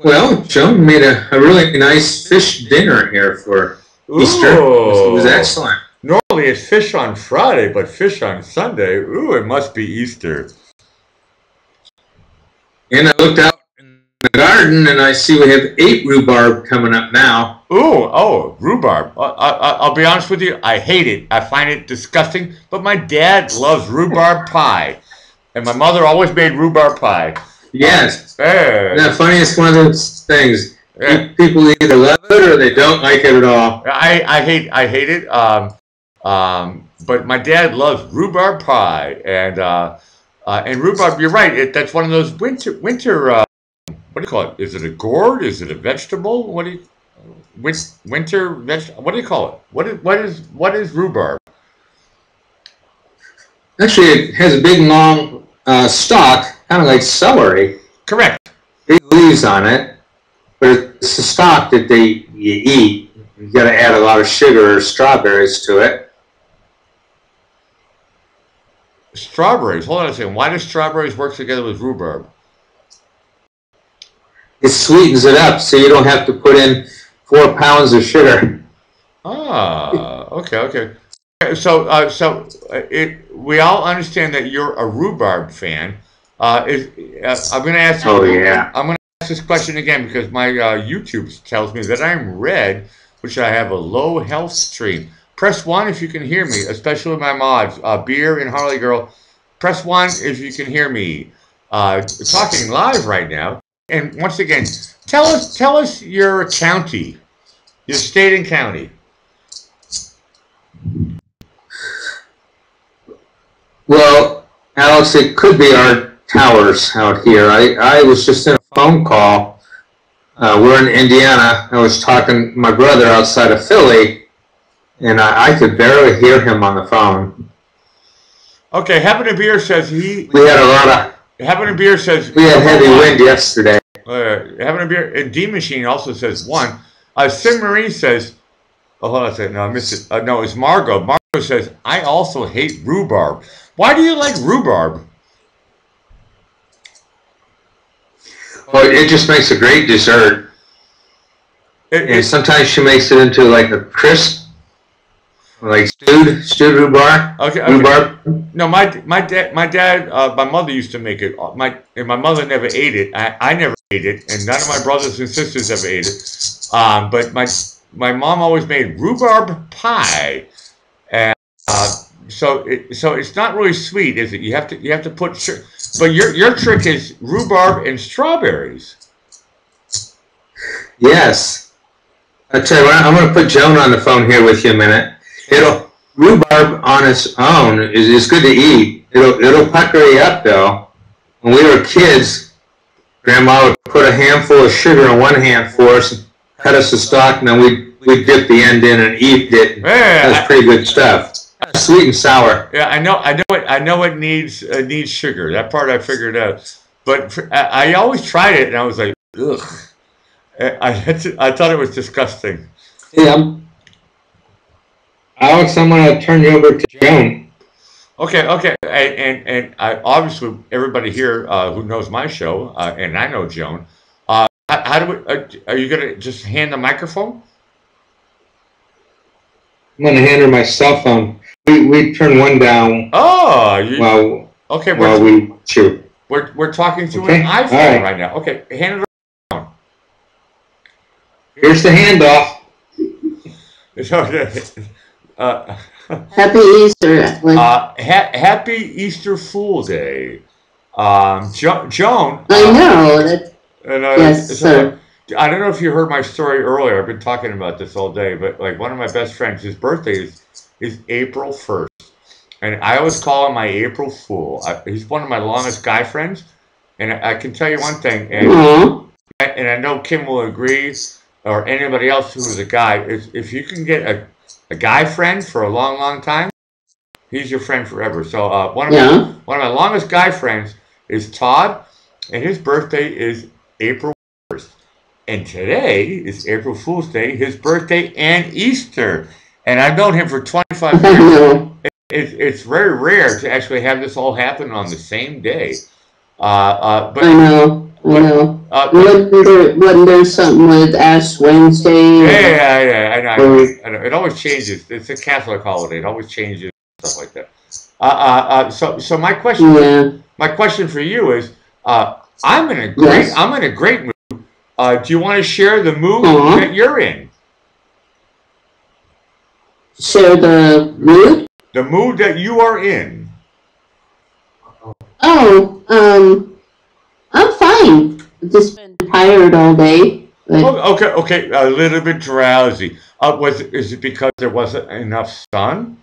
Well, Joan made a really nice fish dinner here for Easter. It was excellent. Normally it's fish on Friday, but fish on Sunday. Ooh, it must be Easter. And I looked out in the garden, and I see we have 8 rhubarb coming up now. Ooh, oh, rhubarb. I'll be honest with you, I hate it. I find it disgusting, but my dad loves rhubarb pie. And my mother always made rhubarb pie. Yes. Yeah. Isn't that funny? It's one of those things. Yeah. People either love it or they don't like it at all. I hate it. But my dad loves rhubarb pie, and rhubarb. You're right. That's one of those winter. What do you call it? Is it a gourd? Is it a vegetable? Winter vegetable? What do you call it? What is rhubarb? Actually, it has a big long stalk, kind of like celery. Correct. Big leaves on it, but it's a stalk that you eat. You got to add a lot of sugar or strawberries to it. Strawberries. Hold on a second. Why do strawberries work together with rhubarb? It sweetens it up, so you don't have to put in 4 pounds of sugar. Ah, okay. So we all understand that you're a rhubarb fan. I'm going to ask. Oh yeah. I'm going to ask this question again because my YouTube tells me that I'm red, which I have a low health stream. Press 1 if you can hear me, especially my mods, Beer and Harley Girl. Press 1 if you can hear me. Talking live right now. And once again, tell us your county, your state and county. Well, Alex, it could be our towers out here. I was just in a phone call. We're in Indiana. I was talking to my brother outside of Philly, and I could barely hear him on the phone. Okay, Having a Beer says he... We had a lot of... Having a Beer says... We had heavy wind yesterday. Having a Beer... And D Machine also says 1. Sim Marie says... Oh, hold on a second. No, I missed it. No, it's Margot. Margot says, I also hate rhubarb. Why do you like rhubarb? Well, it just makes a great dessert. And sometimes she makes it into like a crisp, like stewed rhubarb. Okay. Rhubarb. No, my mother used to make it. My mother never ate it. I never ate it, and none of my brothers and sisters ever ate it. But my mom always made rhubarb pie, and so it's not really sweet, is it? You have to put sugar. But your trick is rhubarb and strawberries. Yes. I tell you what, I'm going to put Joan on the phone here with you a minute. Rhubarb on its own is good to eat. It'll pucker you up though. When we were kids, Grandma would put a handful of sugar in one hand for us, cut us a stalk, and then we'd dip the end in and eat it. Yeah, That's pretty good stuff. Sweet and sour. Yeah, I know it needs sugar. That part I figured out. But I always tried it, and I was like, ugh. I thought it was disgusting. Yeah. Alex, I'm going to turn you over to Joan. Okay. And obviously everybody here who knows my show, and I know Joan. How do we? Are you going to just hand the microphone? I'm going to hand her my cell phone. We turn one down. Oh, okay. While we chew. We're talking to an iPhone right now. Okay, hand it over. Here's the handoff. Happy Easter. Happy Easter Fool Day. Joan. I know. Yes, sir. I don't know if you heard my story earlier. I've been talking about this all day, but like one of my best friends, his birthday is April 1st. And I always call him my April Fool. He's one of my longest guy friends. And I can tell you one thing, and I know Kim will agree, or anybody else who is a guy, if you can get a guy friend for a long, long time, he's your friend forever. So one of my longest guy friends is Todd, and his birthday is April 1st. And today is April Fool's Day, his birthday and Easter. And I've known him for 25 years. It's very rare to actually have this all happen on the same day. But I know. Wasn't there something with Ash Wednesday? Yeah, I know. It always changes. It's a Catholic holiday. It always changes, stuff like that. So my question for you is, I'm in a great mood. Do you want to share the mood that you're in? Share the mood? The mood that you are in. Oh, I'm fine. I've just been tired all day. Oh, okay. A little bit drowsy. Is it because there wasn't enough sun?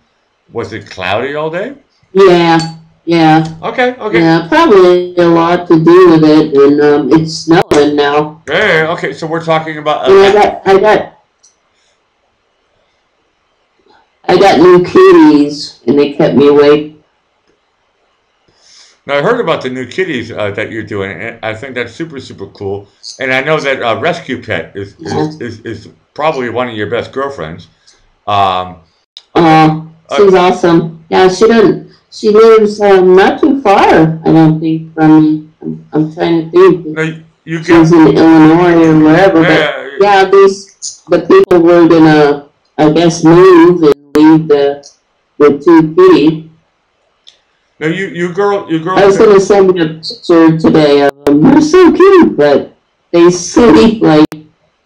Was it cloudy all day? Yeah. Okay. Yeah, probably a lot to do with it, and it's snowing now. Yeah. Okay. So we're talking about. I got new kitties, and they kept me awake. Now I heard about the new kitties that you're doing, and I think that's super cool. And I know that Rescue Pet is probably one of your best girlfriends. She's awesome. Yeah, she lives not too far, I don't think, from me. I'm trying to think. No, she's in Illinois or wherever. Yeah. But the people were gonna, I guess, move and leave the two kitties. No, you girl. I was gonna send you a picture today of them. They're so cute, but they sleep like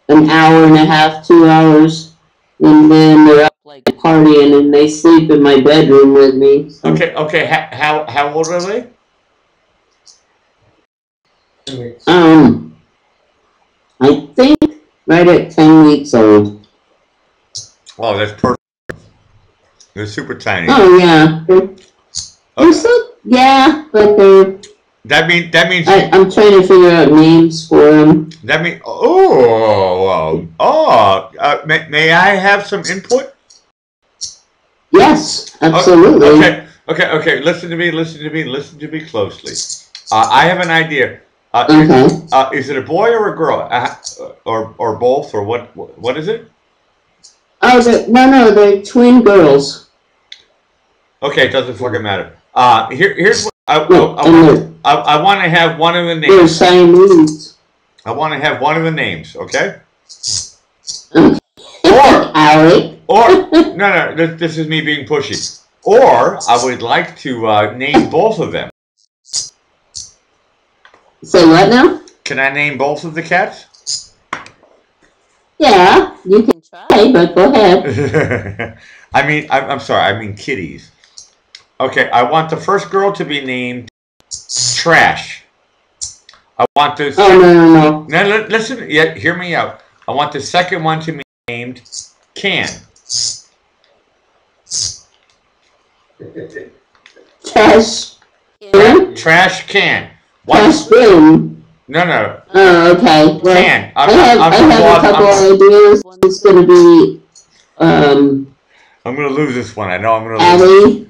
an hour and a half, 2 hours, and then they're up like partying, and they sleep in my bedroom with me. So. Okay. How old are they? I think right at 10 weeks old. Oh, that's perfect. They're super tiny. Oh yeah. They're so, yeah, but they're. That means. I'm trying to figure out names for them. That means. May I have some input? Yes, absolutely. Okay. Listen to me closely. I have an idea. Is it a boy or a girl? Or both? Or what? What is it? Oh, no, they're twin girls. Okay, it doesn't fucking matter. Here's what I want to have one of the names. They're Siamese. I want to have one of the names, okay? Or no, this is me being pushy. Or I would like to name both of them. Say what now? Can I name both of the cats? Yeah, you can try, but go ahead. I'm sorry, I mean kitties. Okay, I want the first girl to be named Trash. I want this. Oh, no. Now listen, hear me out. I want the second one to be named Can. Trash. Trash Can. Trash bin. No. Oh, okay. Well, Can. I have a couple ideas. One's going to be. I'm going to lose this one. I know I'm going to lose. Abby.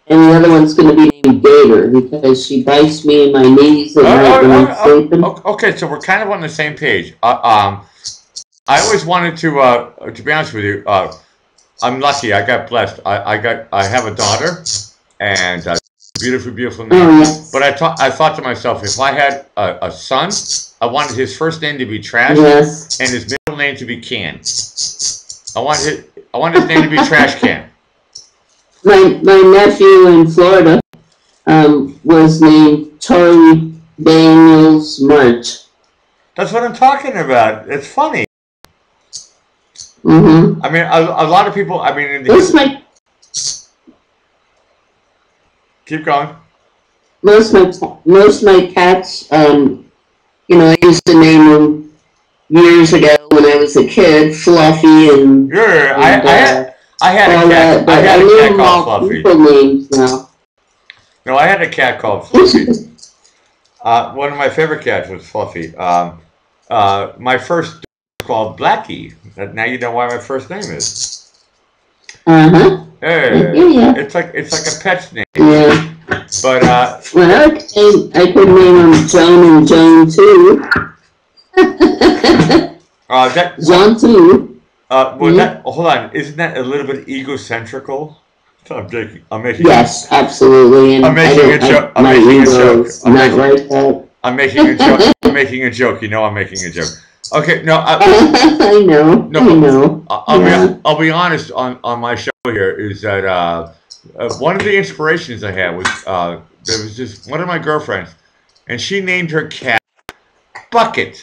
And the other one's going to be named Gator because she bites me in my knees at night when I'm sleeping. Okay, so we're kind of on the same page. I always wanted to be honest with you, I'm lucky. I got blessed. I have a daughter, and beautiful name. Oh, yes. But I thought to myself, if I had a son, I wanted his first name to be Trash, yes, and his middle name to be Can. I want his name to be Trash Can. My nephew in Florida was named Charlie Daniels March. That's what I'm talking about. It's funny. Mm-hmm. I mean, a lot of people. I mean, keep going. Most of my cats, I used to name them years ago when I was a kid, Fluffy and. Yeah, I had a cat. I had a cat called Fluffy. Names now. No, I had a cat called Fluffy. One of my favorite cats was Fluffy. My first dog was called Blackie. Now you know why my first name is. Yeah. It's like a pet's name. Yeah. But well, I could name them Joan and Joan too. Joan too. Hold on, isn't that a little bit egocentrical? I'm making. Yes, absolutely. And I'm making a joke. I'm making a joke. I'm making a joke. You know, I'm making a joke. Okay, no. I know. I'll be honest. On my show here is that one of the inspirations I had was there was just one of my girlfriends. and she named her cat Bucket.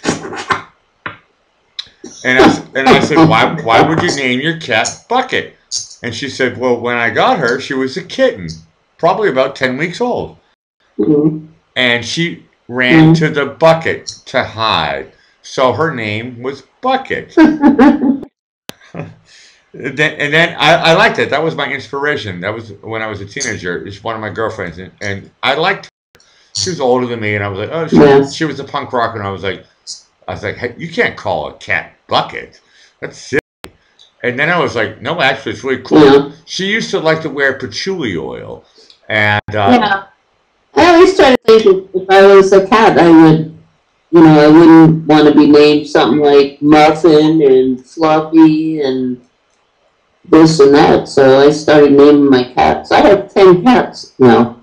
And I said, why would you name your cat Bucket? And she said, well, when I got her, she was a kitten, probably about 10 weeks old. And she ran to the bucket to hide. So her name was Bucket. And then I liked it. That was my inspiration. That was when I was a teenager. It's one of my girlfriends. And I liked her. She was older than me. And I was like, oh, she was a punk rocker. And I was like, hey, you can't call a cat Bucket. That's silly. And then I was like, no, actually, it's really cool. Yeah. She used to like to wear patchouli oil. And I always try to think if I was a cat, I would, I wouldn't want to be named something like Muffin and Fluffy and this and that. So I started naming my cats. I have 10 cats now.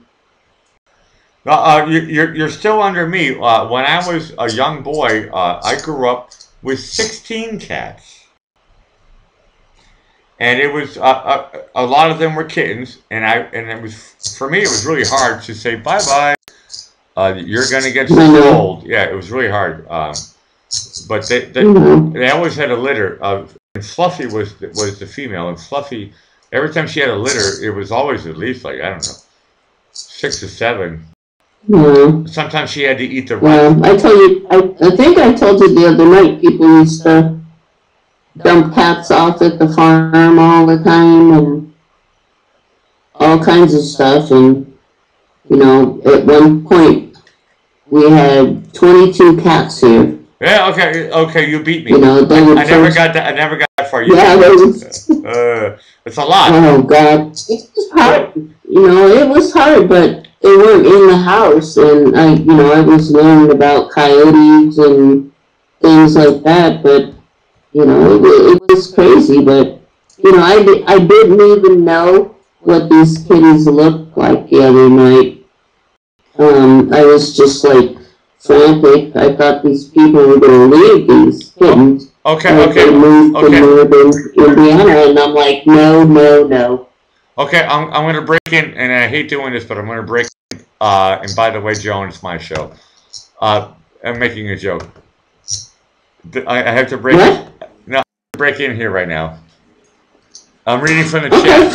You're still under me. When I was a young boy, I grew up with 16 cats. And it was a lot of them were kittens, and it was, for me, it was really hard to say bye bye. You're gonna get so old. Yeah, it was really hard. But they always had a litter. And Fluffy was the female, and Fluffy, every time she had a litter, it was always at least like, I don't know, 6 or 7. Sometimes she had to eat the rice. I tell you, I think I told you the other night, people used to dump cats off at the farm all the time and all kinds of stuff. And, at one point, we had 22 cats here. Yeah, okay, you beat me. I never got that far. It's a lot. Oh God, it was hard. It was hard, but they weren't in the house, and I was learning about coyotes and things like that. But it was crazy. But I didn't even know what these kitties looked like the other night. I was just like frantic. I thought these people were going to leave these kittens. Okay. Moved to northern Indiana, and I'm like, no. Okay, I'm going to break in, and I hate doing this, but I'm going to break in. And by the way, Joan, it's my show. I'm making a joke. I have to break. What? No, I'm break in here right now. I'm reading from the chat.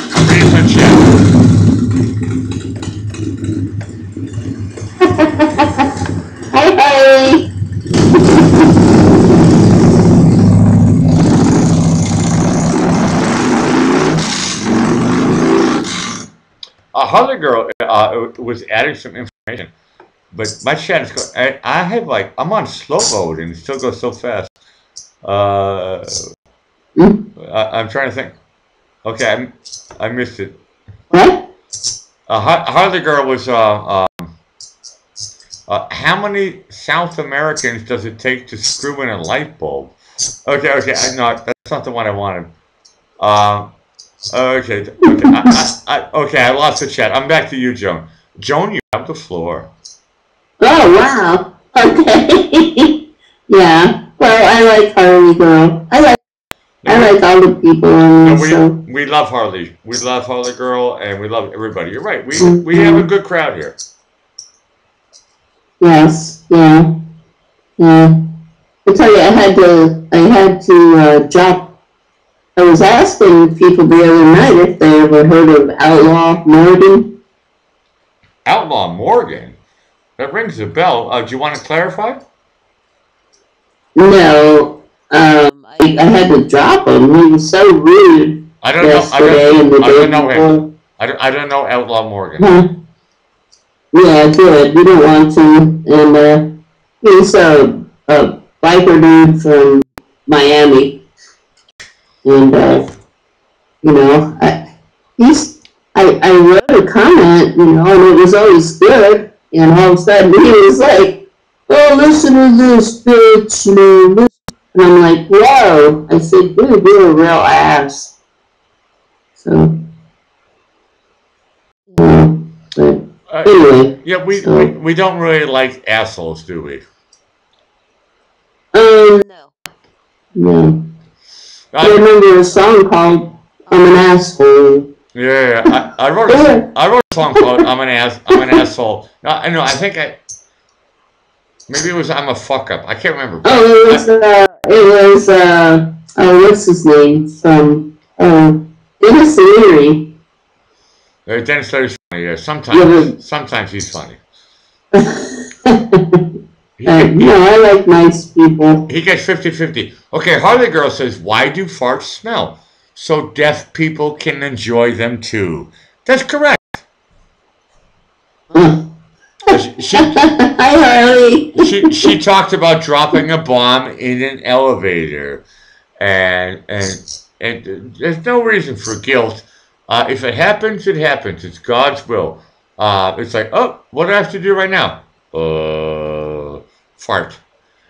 Hey. Harley Girl was adding some information, but my chat is going. I'm on slow mode and it still goes so fast. I'm trying to think. Okay, I missed it. What? Harley Girl was how many South Americans does it take to screw in a light bulb? Okay, no, that's not the one I wanted. Okay, I lost the chat. I'm back to you, Joan. Joan, you have the floor. Oh, wow. Okay. Yeah. Well, I like Harley Girl. I like all the people on the show. We love Harley. We love Harley Girl, and we love everybody. You're right. We have a good crowd here. Yes. Yeah. I tell you, I had to drop. I was asking people the other night if they ever heard of Outlaw Morgan. Outlaw Morgan? That rings a bell. Do you want to clarify? No. I had to drop him. He was so rude. I don't know him. I don't know Outlaw Morgan. Yeah, good. We don't want to. And he's a biker dude from Miami. And, I wrote a comment, and it was always good, and all of a sudden he was like, oh, listen to this, bitch, listen. And I'm like, whoa. I said, dude, you're a real ass. So, but anyway. Yeah, we don't really like assholes, do we? No. I remember a song called "I'm an Asshole." Yeah. I wrote a song called "I'm an Asshole." No, I think Maybe it was I'm a fuck up. I can't remember. Oh, what's his name from Dennis Leary. Dennis Leary's funny. Yeah, sometimes he's funny. No, I like nice people. He gets 50-50. Okay, Harley Girl says, why do farts smell? So deaf people can enjoy them too. That's correct. Hi, Harley. She talked about dropping a bomb in an elevator, and there's no reason for guilt. If it happens, it happens. It's God's will. It's like, oh, what do I have to do right now? Fart.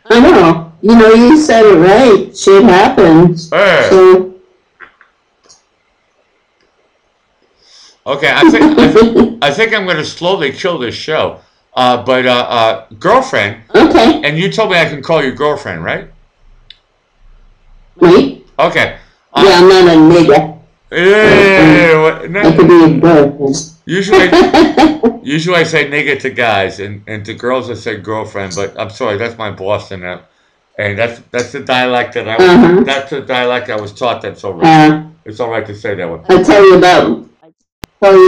I know. You know, you said it right. Shit happens. So. Okay, I think I'm going to slowly kill this show. But girlfriend. Okay. And you told me I can call you girlfriend, right? Right. Okay. Yeah, I'm not a nigga. I could be a girlfriend. Usually I say nigga to guys, and to girls I say girlfriend. But I'm sorry, that's my Boston, and that's the dialect that that's the dialect I was taught. That's all right. It's all right to say that one. I'll tell you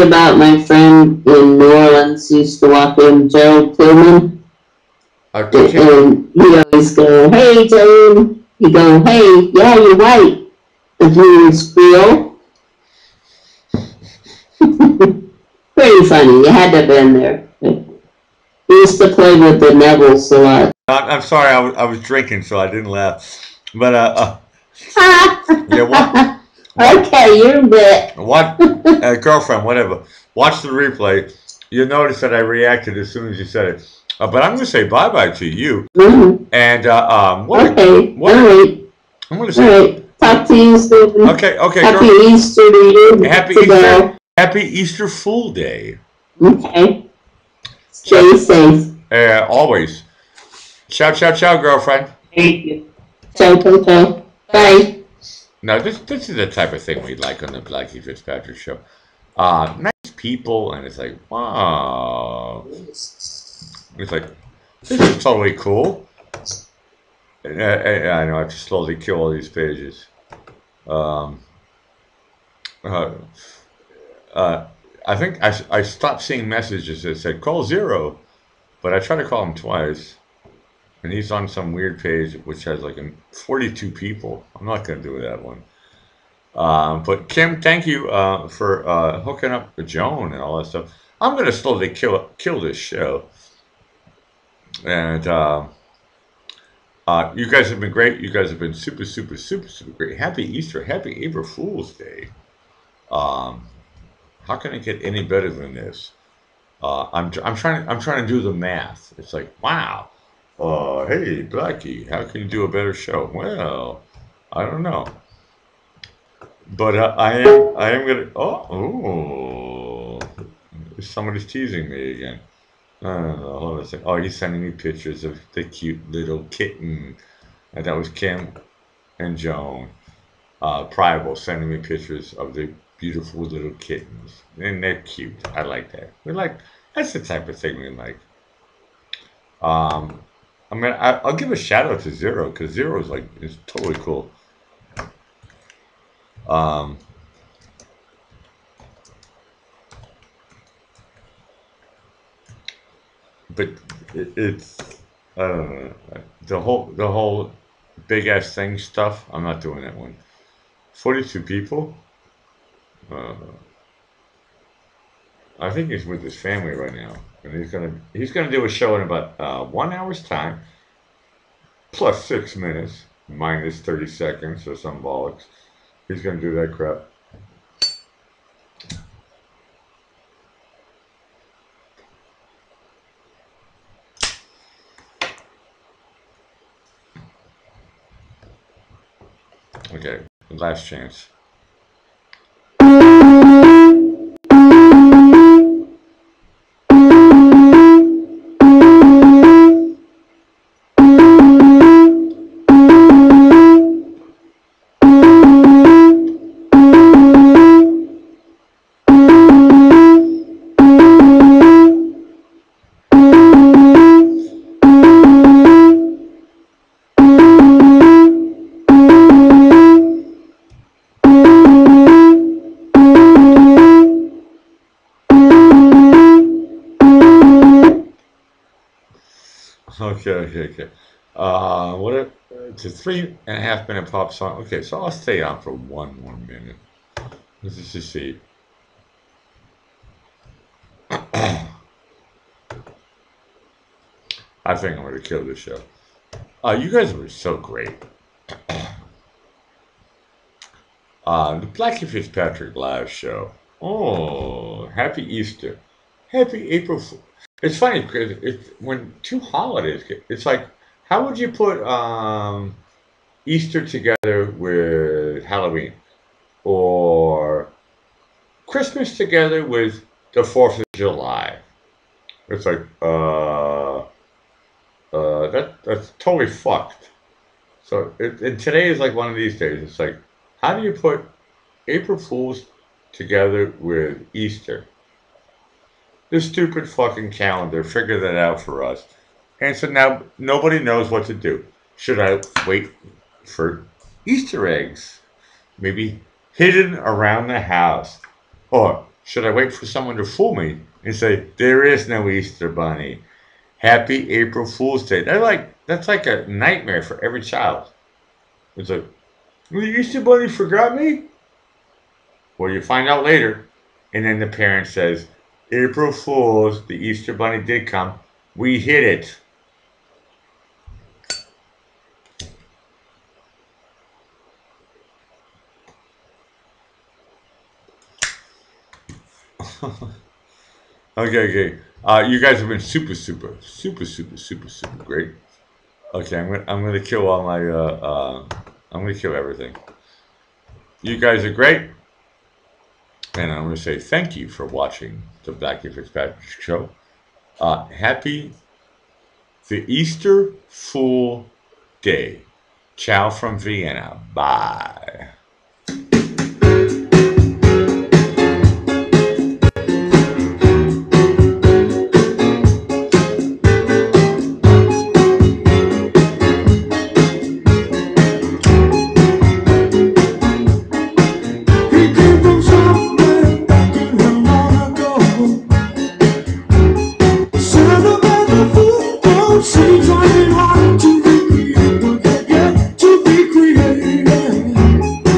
about my friend in New Orleans who used to walk in, Gerald Tillman. And he always go, hey, Joe. He go, hey, yeah, you're white. And he would squeal. Pretty funny. You had to have been there. He used to play with the Nevilles a lot. I'm sorry, I was drinking, so I didn't laugh. But yeah, what? Okay, you're a bit. What, girlfriend, whatever. Watch the replay. You'll notice that I reacted as soon as you said it. But I'm going to say bye-bye to you. Mm-hmm. And, all right. I'm going to say... All right. Talk to you soon. Okay. Happy Easter to you. Happy Easter. Happy Easter Fool Day. Okay. Stay safe. Always. Ciao, girlfriend. Thank you. Ciao. Bye. Now, this is the type of thing we like on the Blackie Fitzpatrick show. Nice people, and it's like, wow. It's like, this is totally cool. I know, I have to slowly kill all these pages. I think I stopped seeing messages that said, call 0. But I tried to call him twice. And he's on some weird page which has like 42 people. I'm not going to do that one. But Kim, thank you for hooking up with Joan and all that stuff. I'm going to slowly kill this show. And you guys have been great. You guys have been super great. Happy Easter. Happy April Fool's Day. How can it get any better than this? I'm trying to do the math. It's like, wow. Hey, Blackie, how can you do a better show? Well, I don't know. But I am gonna. Oh, somebody's teasing me again. Hold on a second. Oh, he's sending me pictures of the cute little kitten. And that was Kim and Joan. Prival sending me pictures of the beautiful little kittens, and they're cute. I like that. That's the type of thing we like. I'll give a shout out to Zero, because Zero is totally cool. But it's I don't know, the whole big ass thing stuff. I'm not doing that one. 42 people. I think he's with his family right now, and he's gonna do a show in about 1 hour's time, plus 6 minutes, minus 30 seconds or some bollocks. He's gonna do that crap. Okay, last chance. Okay. What? It's a 3.5 minute pop song. Okay, so I'll stay on for one more minute. Let's just see. I think I'm gonna kill this show. You guys were so great. The Blackie Fitzpatrick live show. Oh, happy Easter. Happy April Fool. It's funny because it's when two holidays it's like, how would you put Easter together with Halloween? Or Christmas together with the 4th of July? It's like, that's totally fucked. So, and today is like one of these days. It's like, how do you put April Fools together with Easter? This stupid fucking calendar figured that out for us. And so now nobody knows what to do. Should I wait for Easter eggs? Maybe hidden around the house. Or should I wait for someone to fool me and say, there is no Easter bunny? Happy April Fool's Day. That's like a nightmare for every child. It's like, the Easter bunny forgot me? Well, you find out later. And then the parent says, April Fools, the Easter bunny did come. We hid it. Okay. You guys have been super great. Okay, I'm gonna kill all my I'm gonna kill everything. You guys are great, and I'm gonna say thank you for watching the Blackie Fitzpatrick show. Happy the Easter Fool Day. Ciao from Vienna. Bye. Seems like it hard to be creative, to be creative.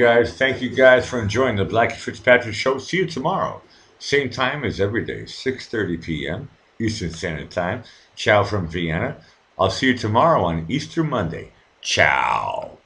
guys. Thank you guys for enjoying the Blackie Fitzpatrick Show. See you tomorrow. Same time as every day, 6:30 p.m. Eastern Standard Time. Ciao from Vienna. I'll see you tomorrow on Easter Monday. Ciao.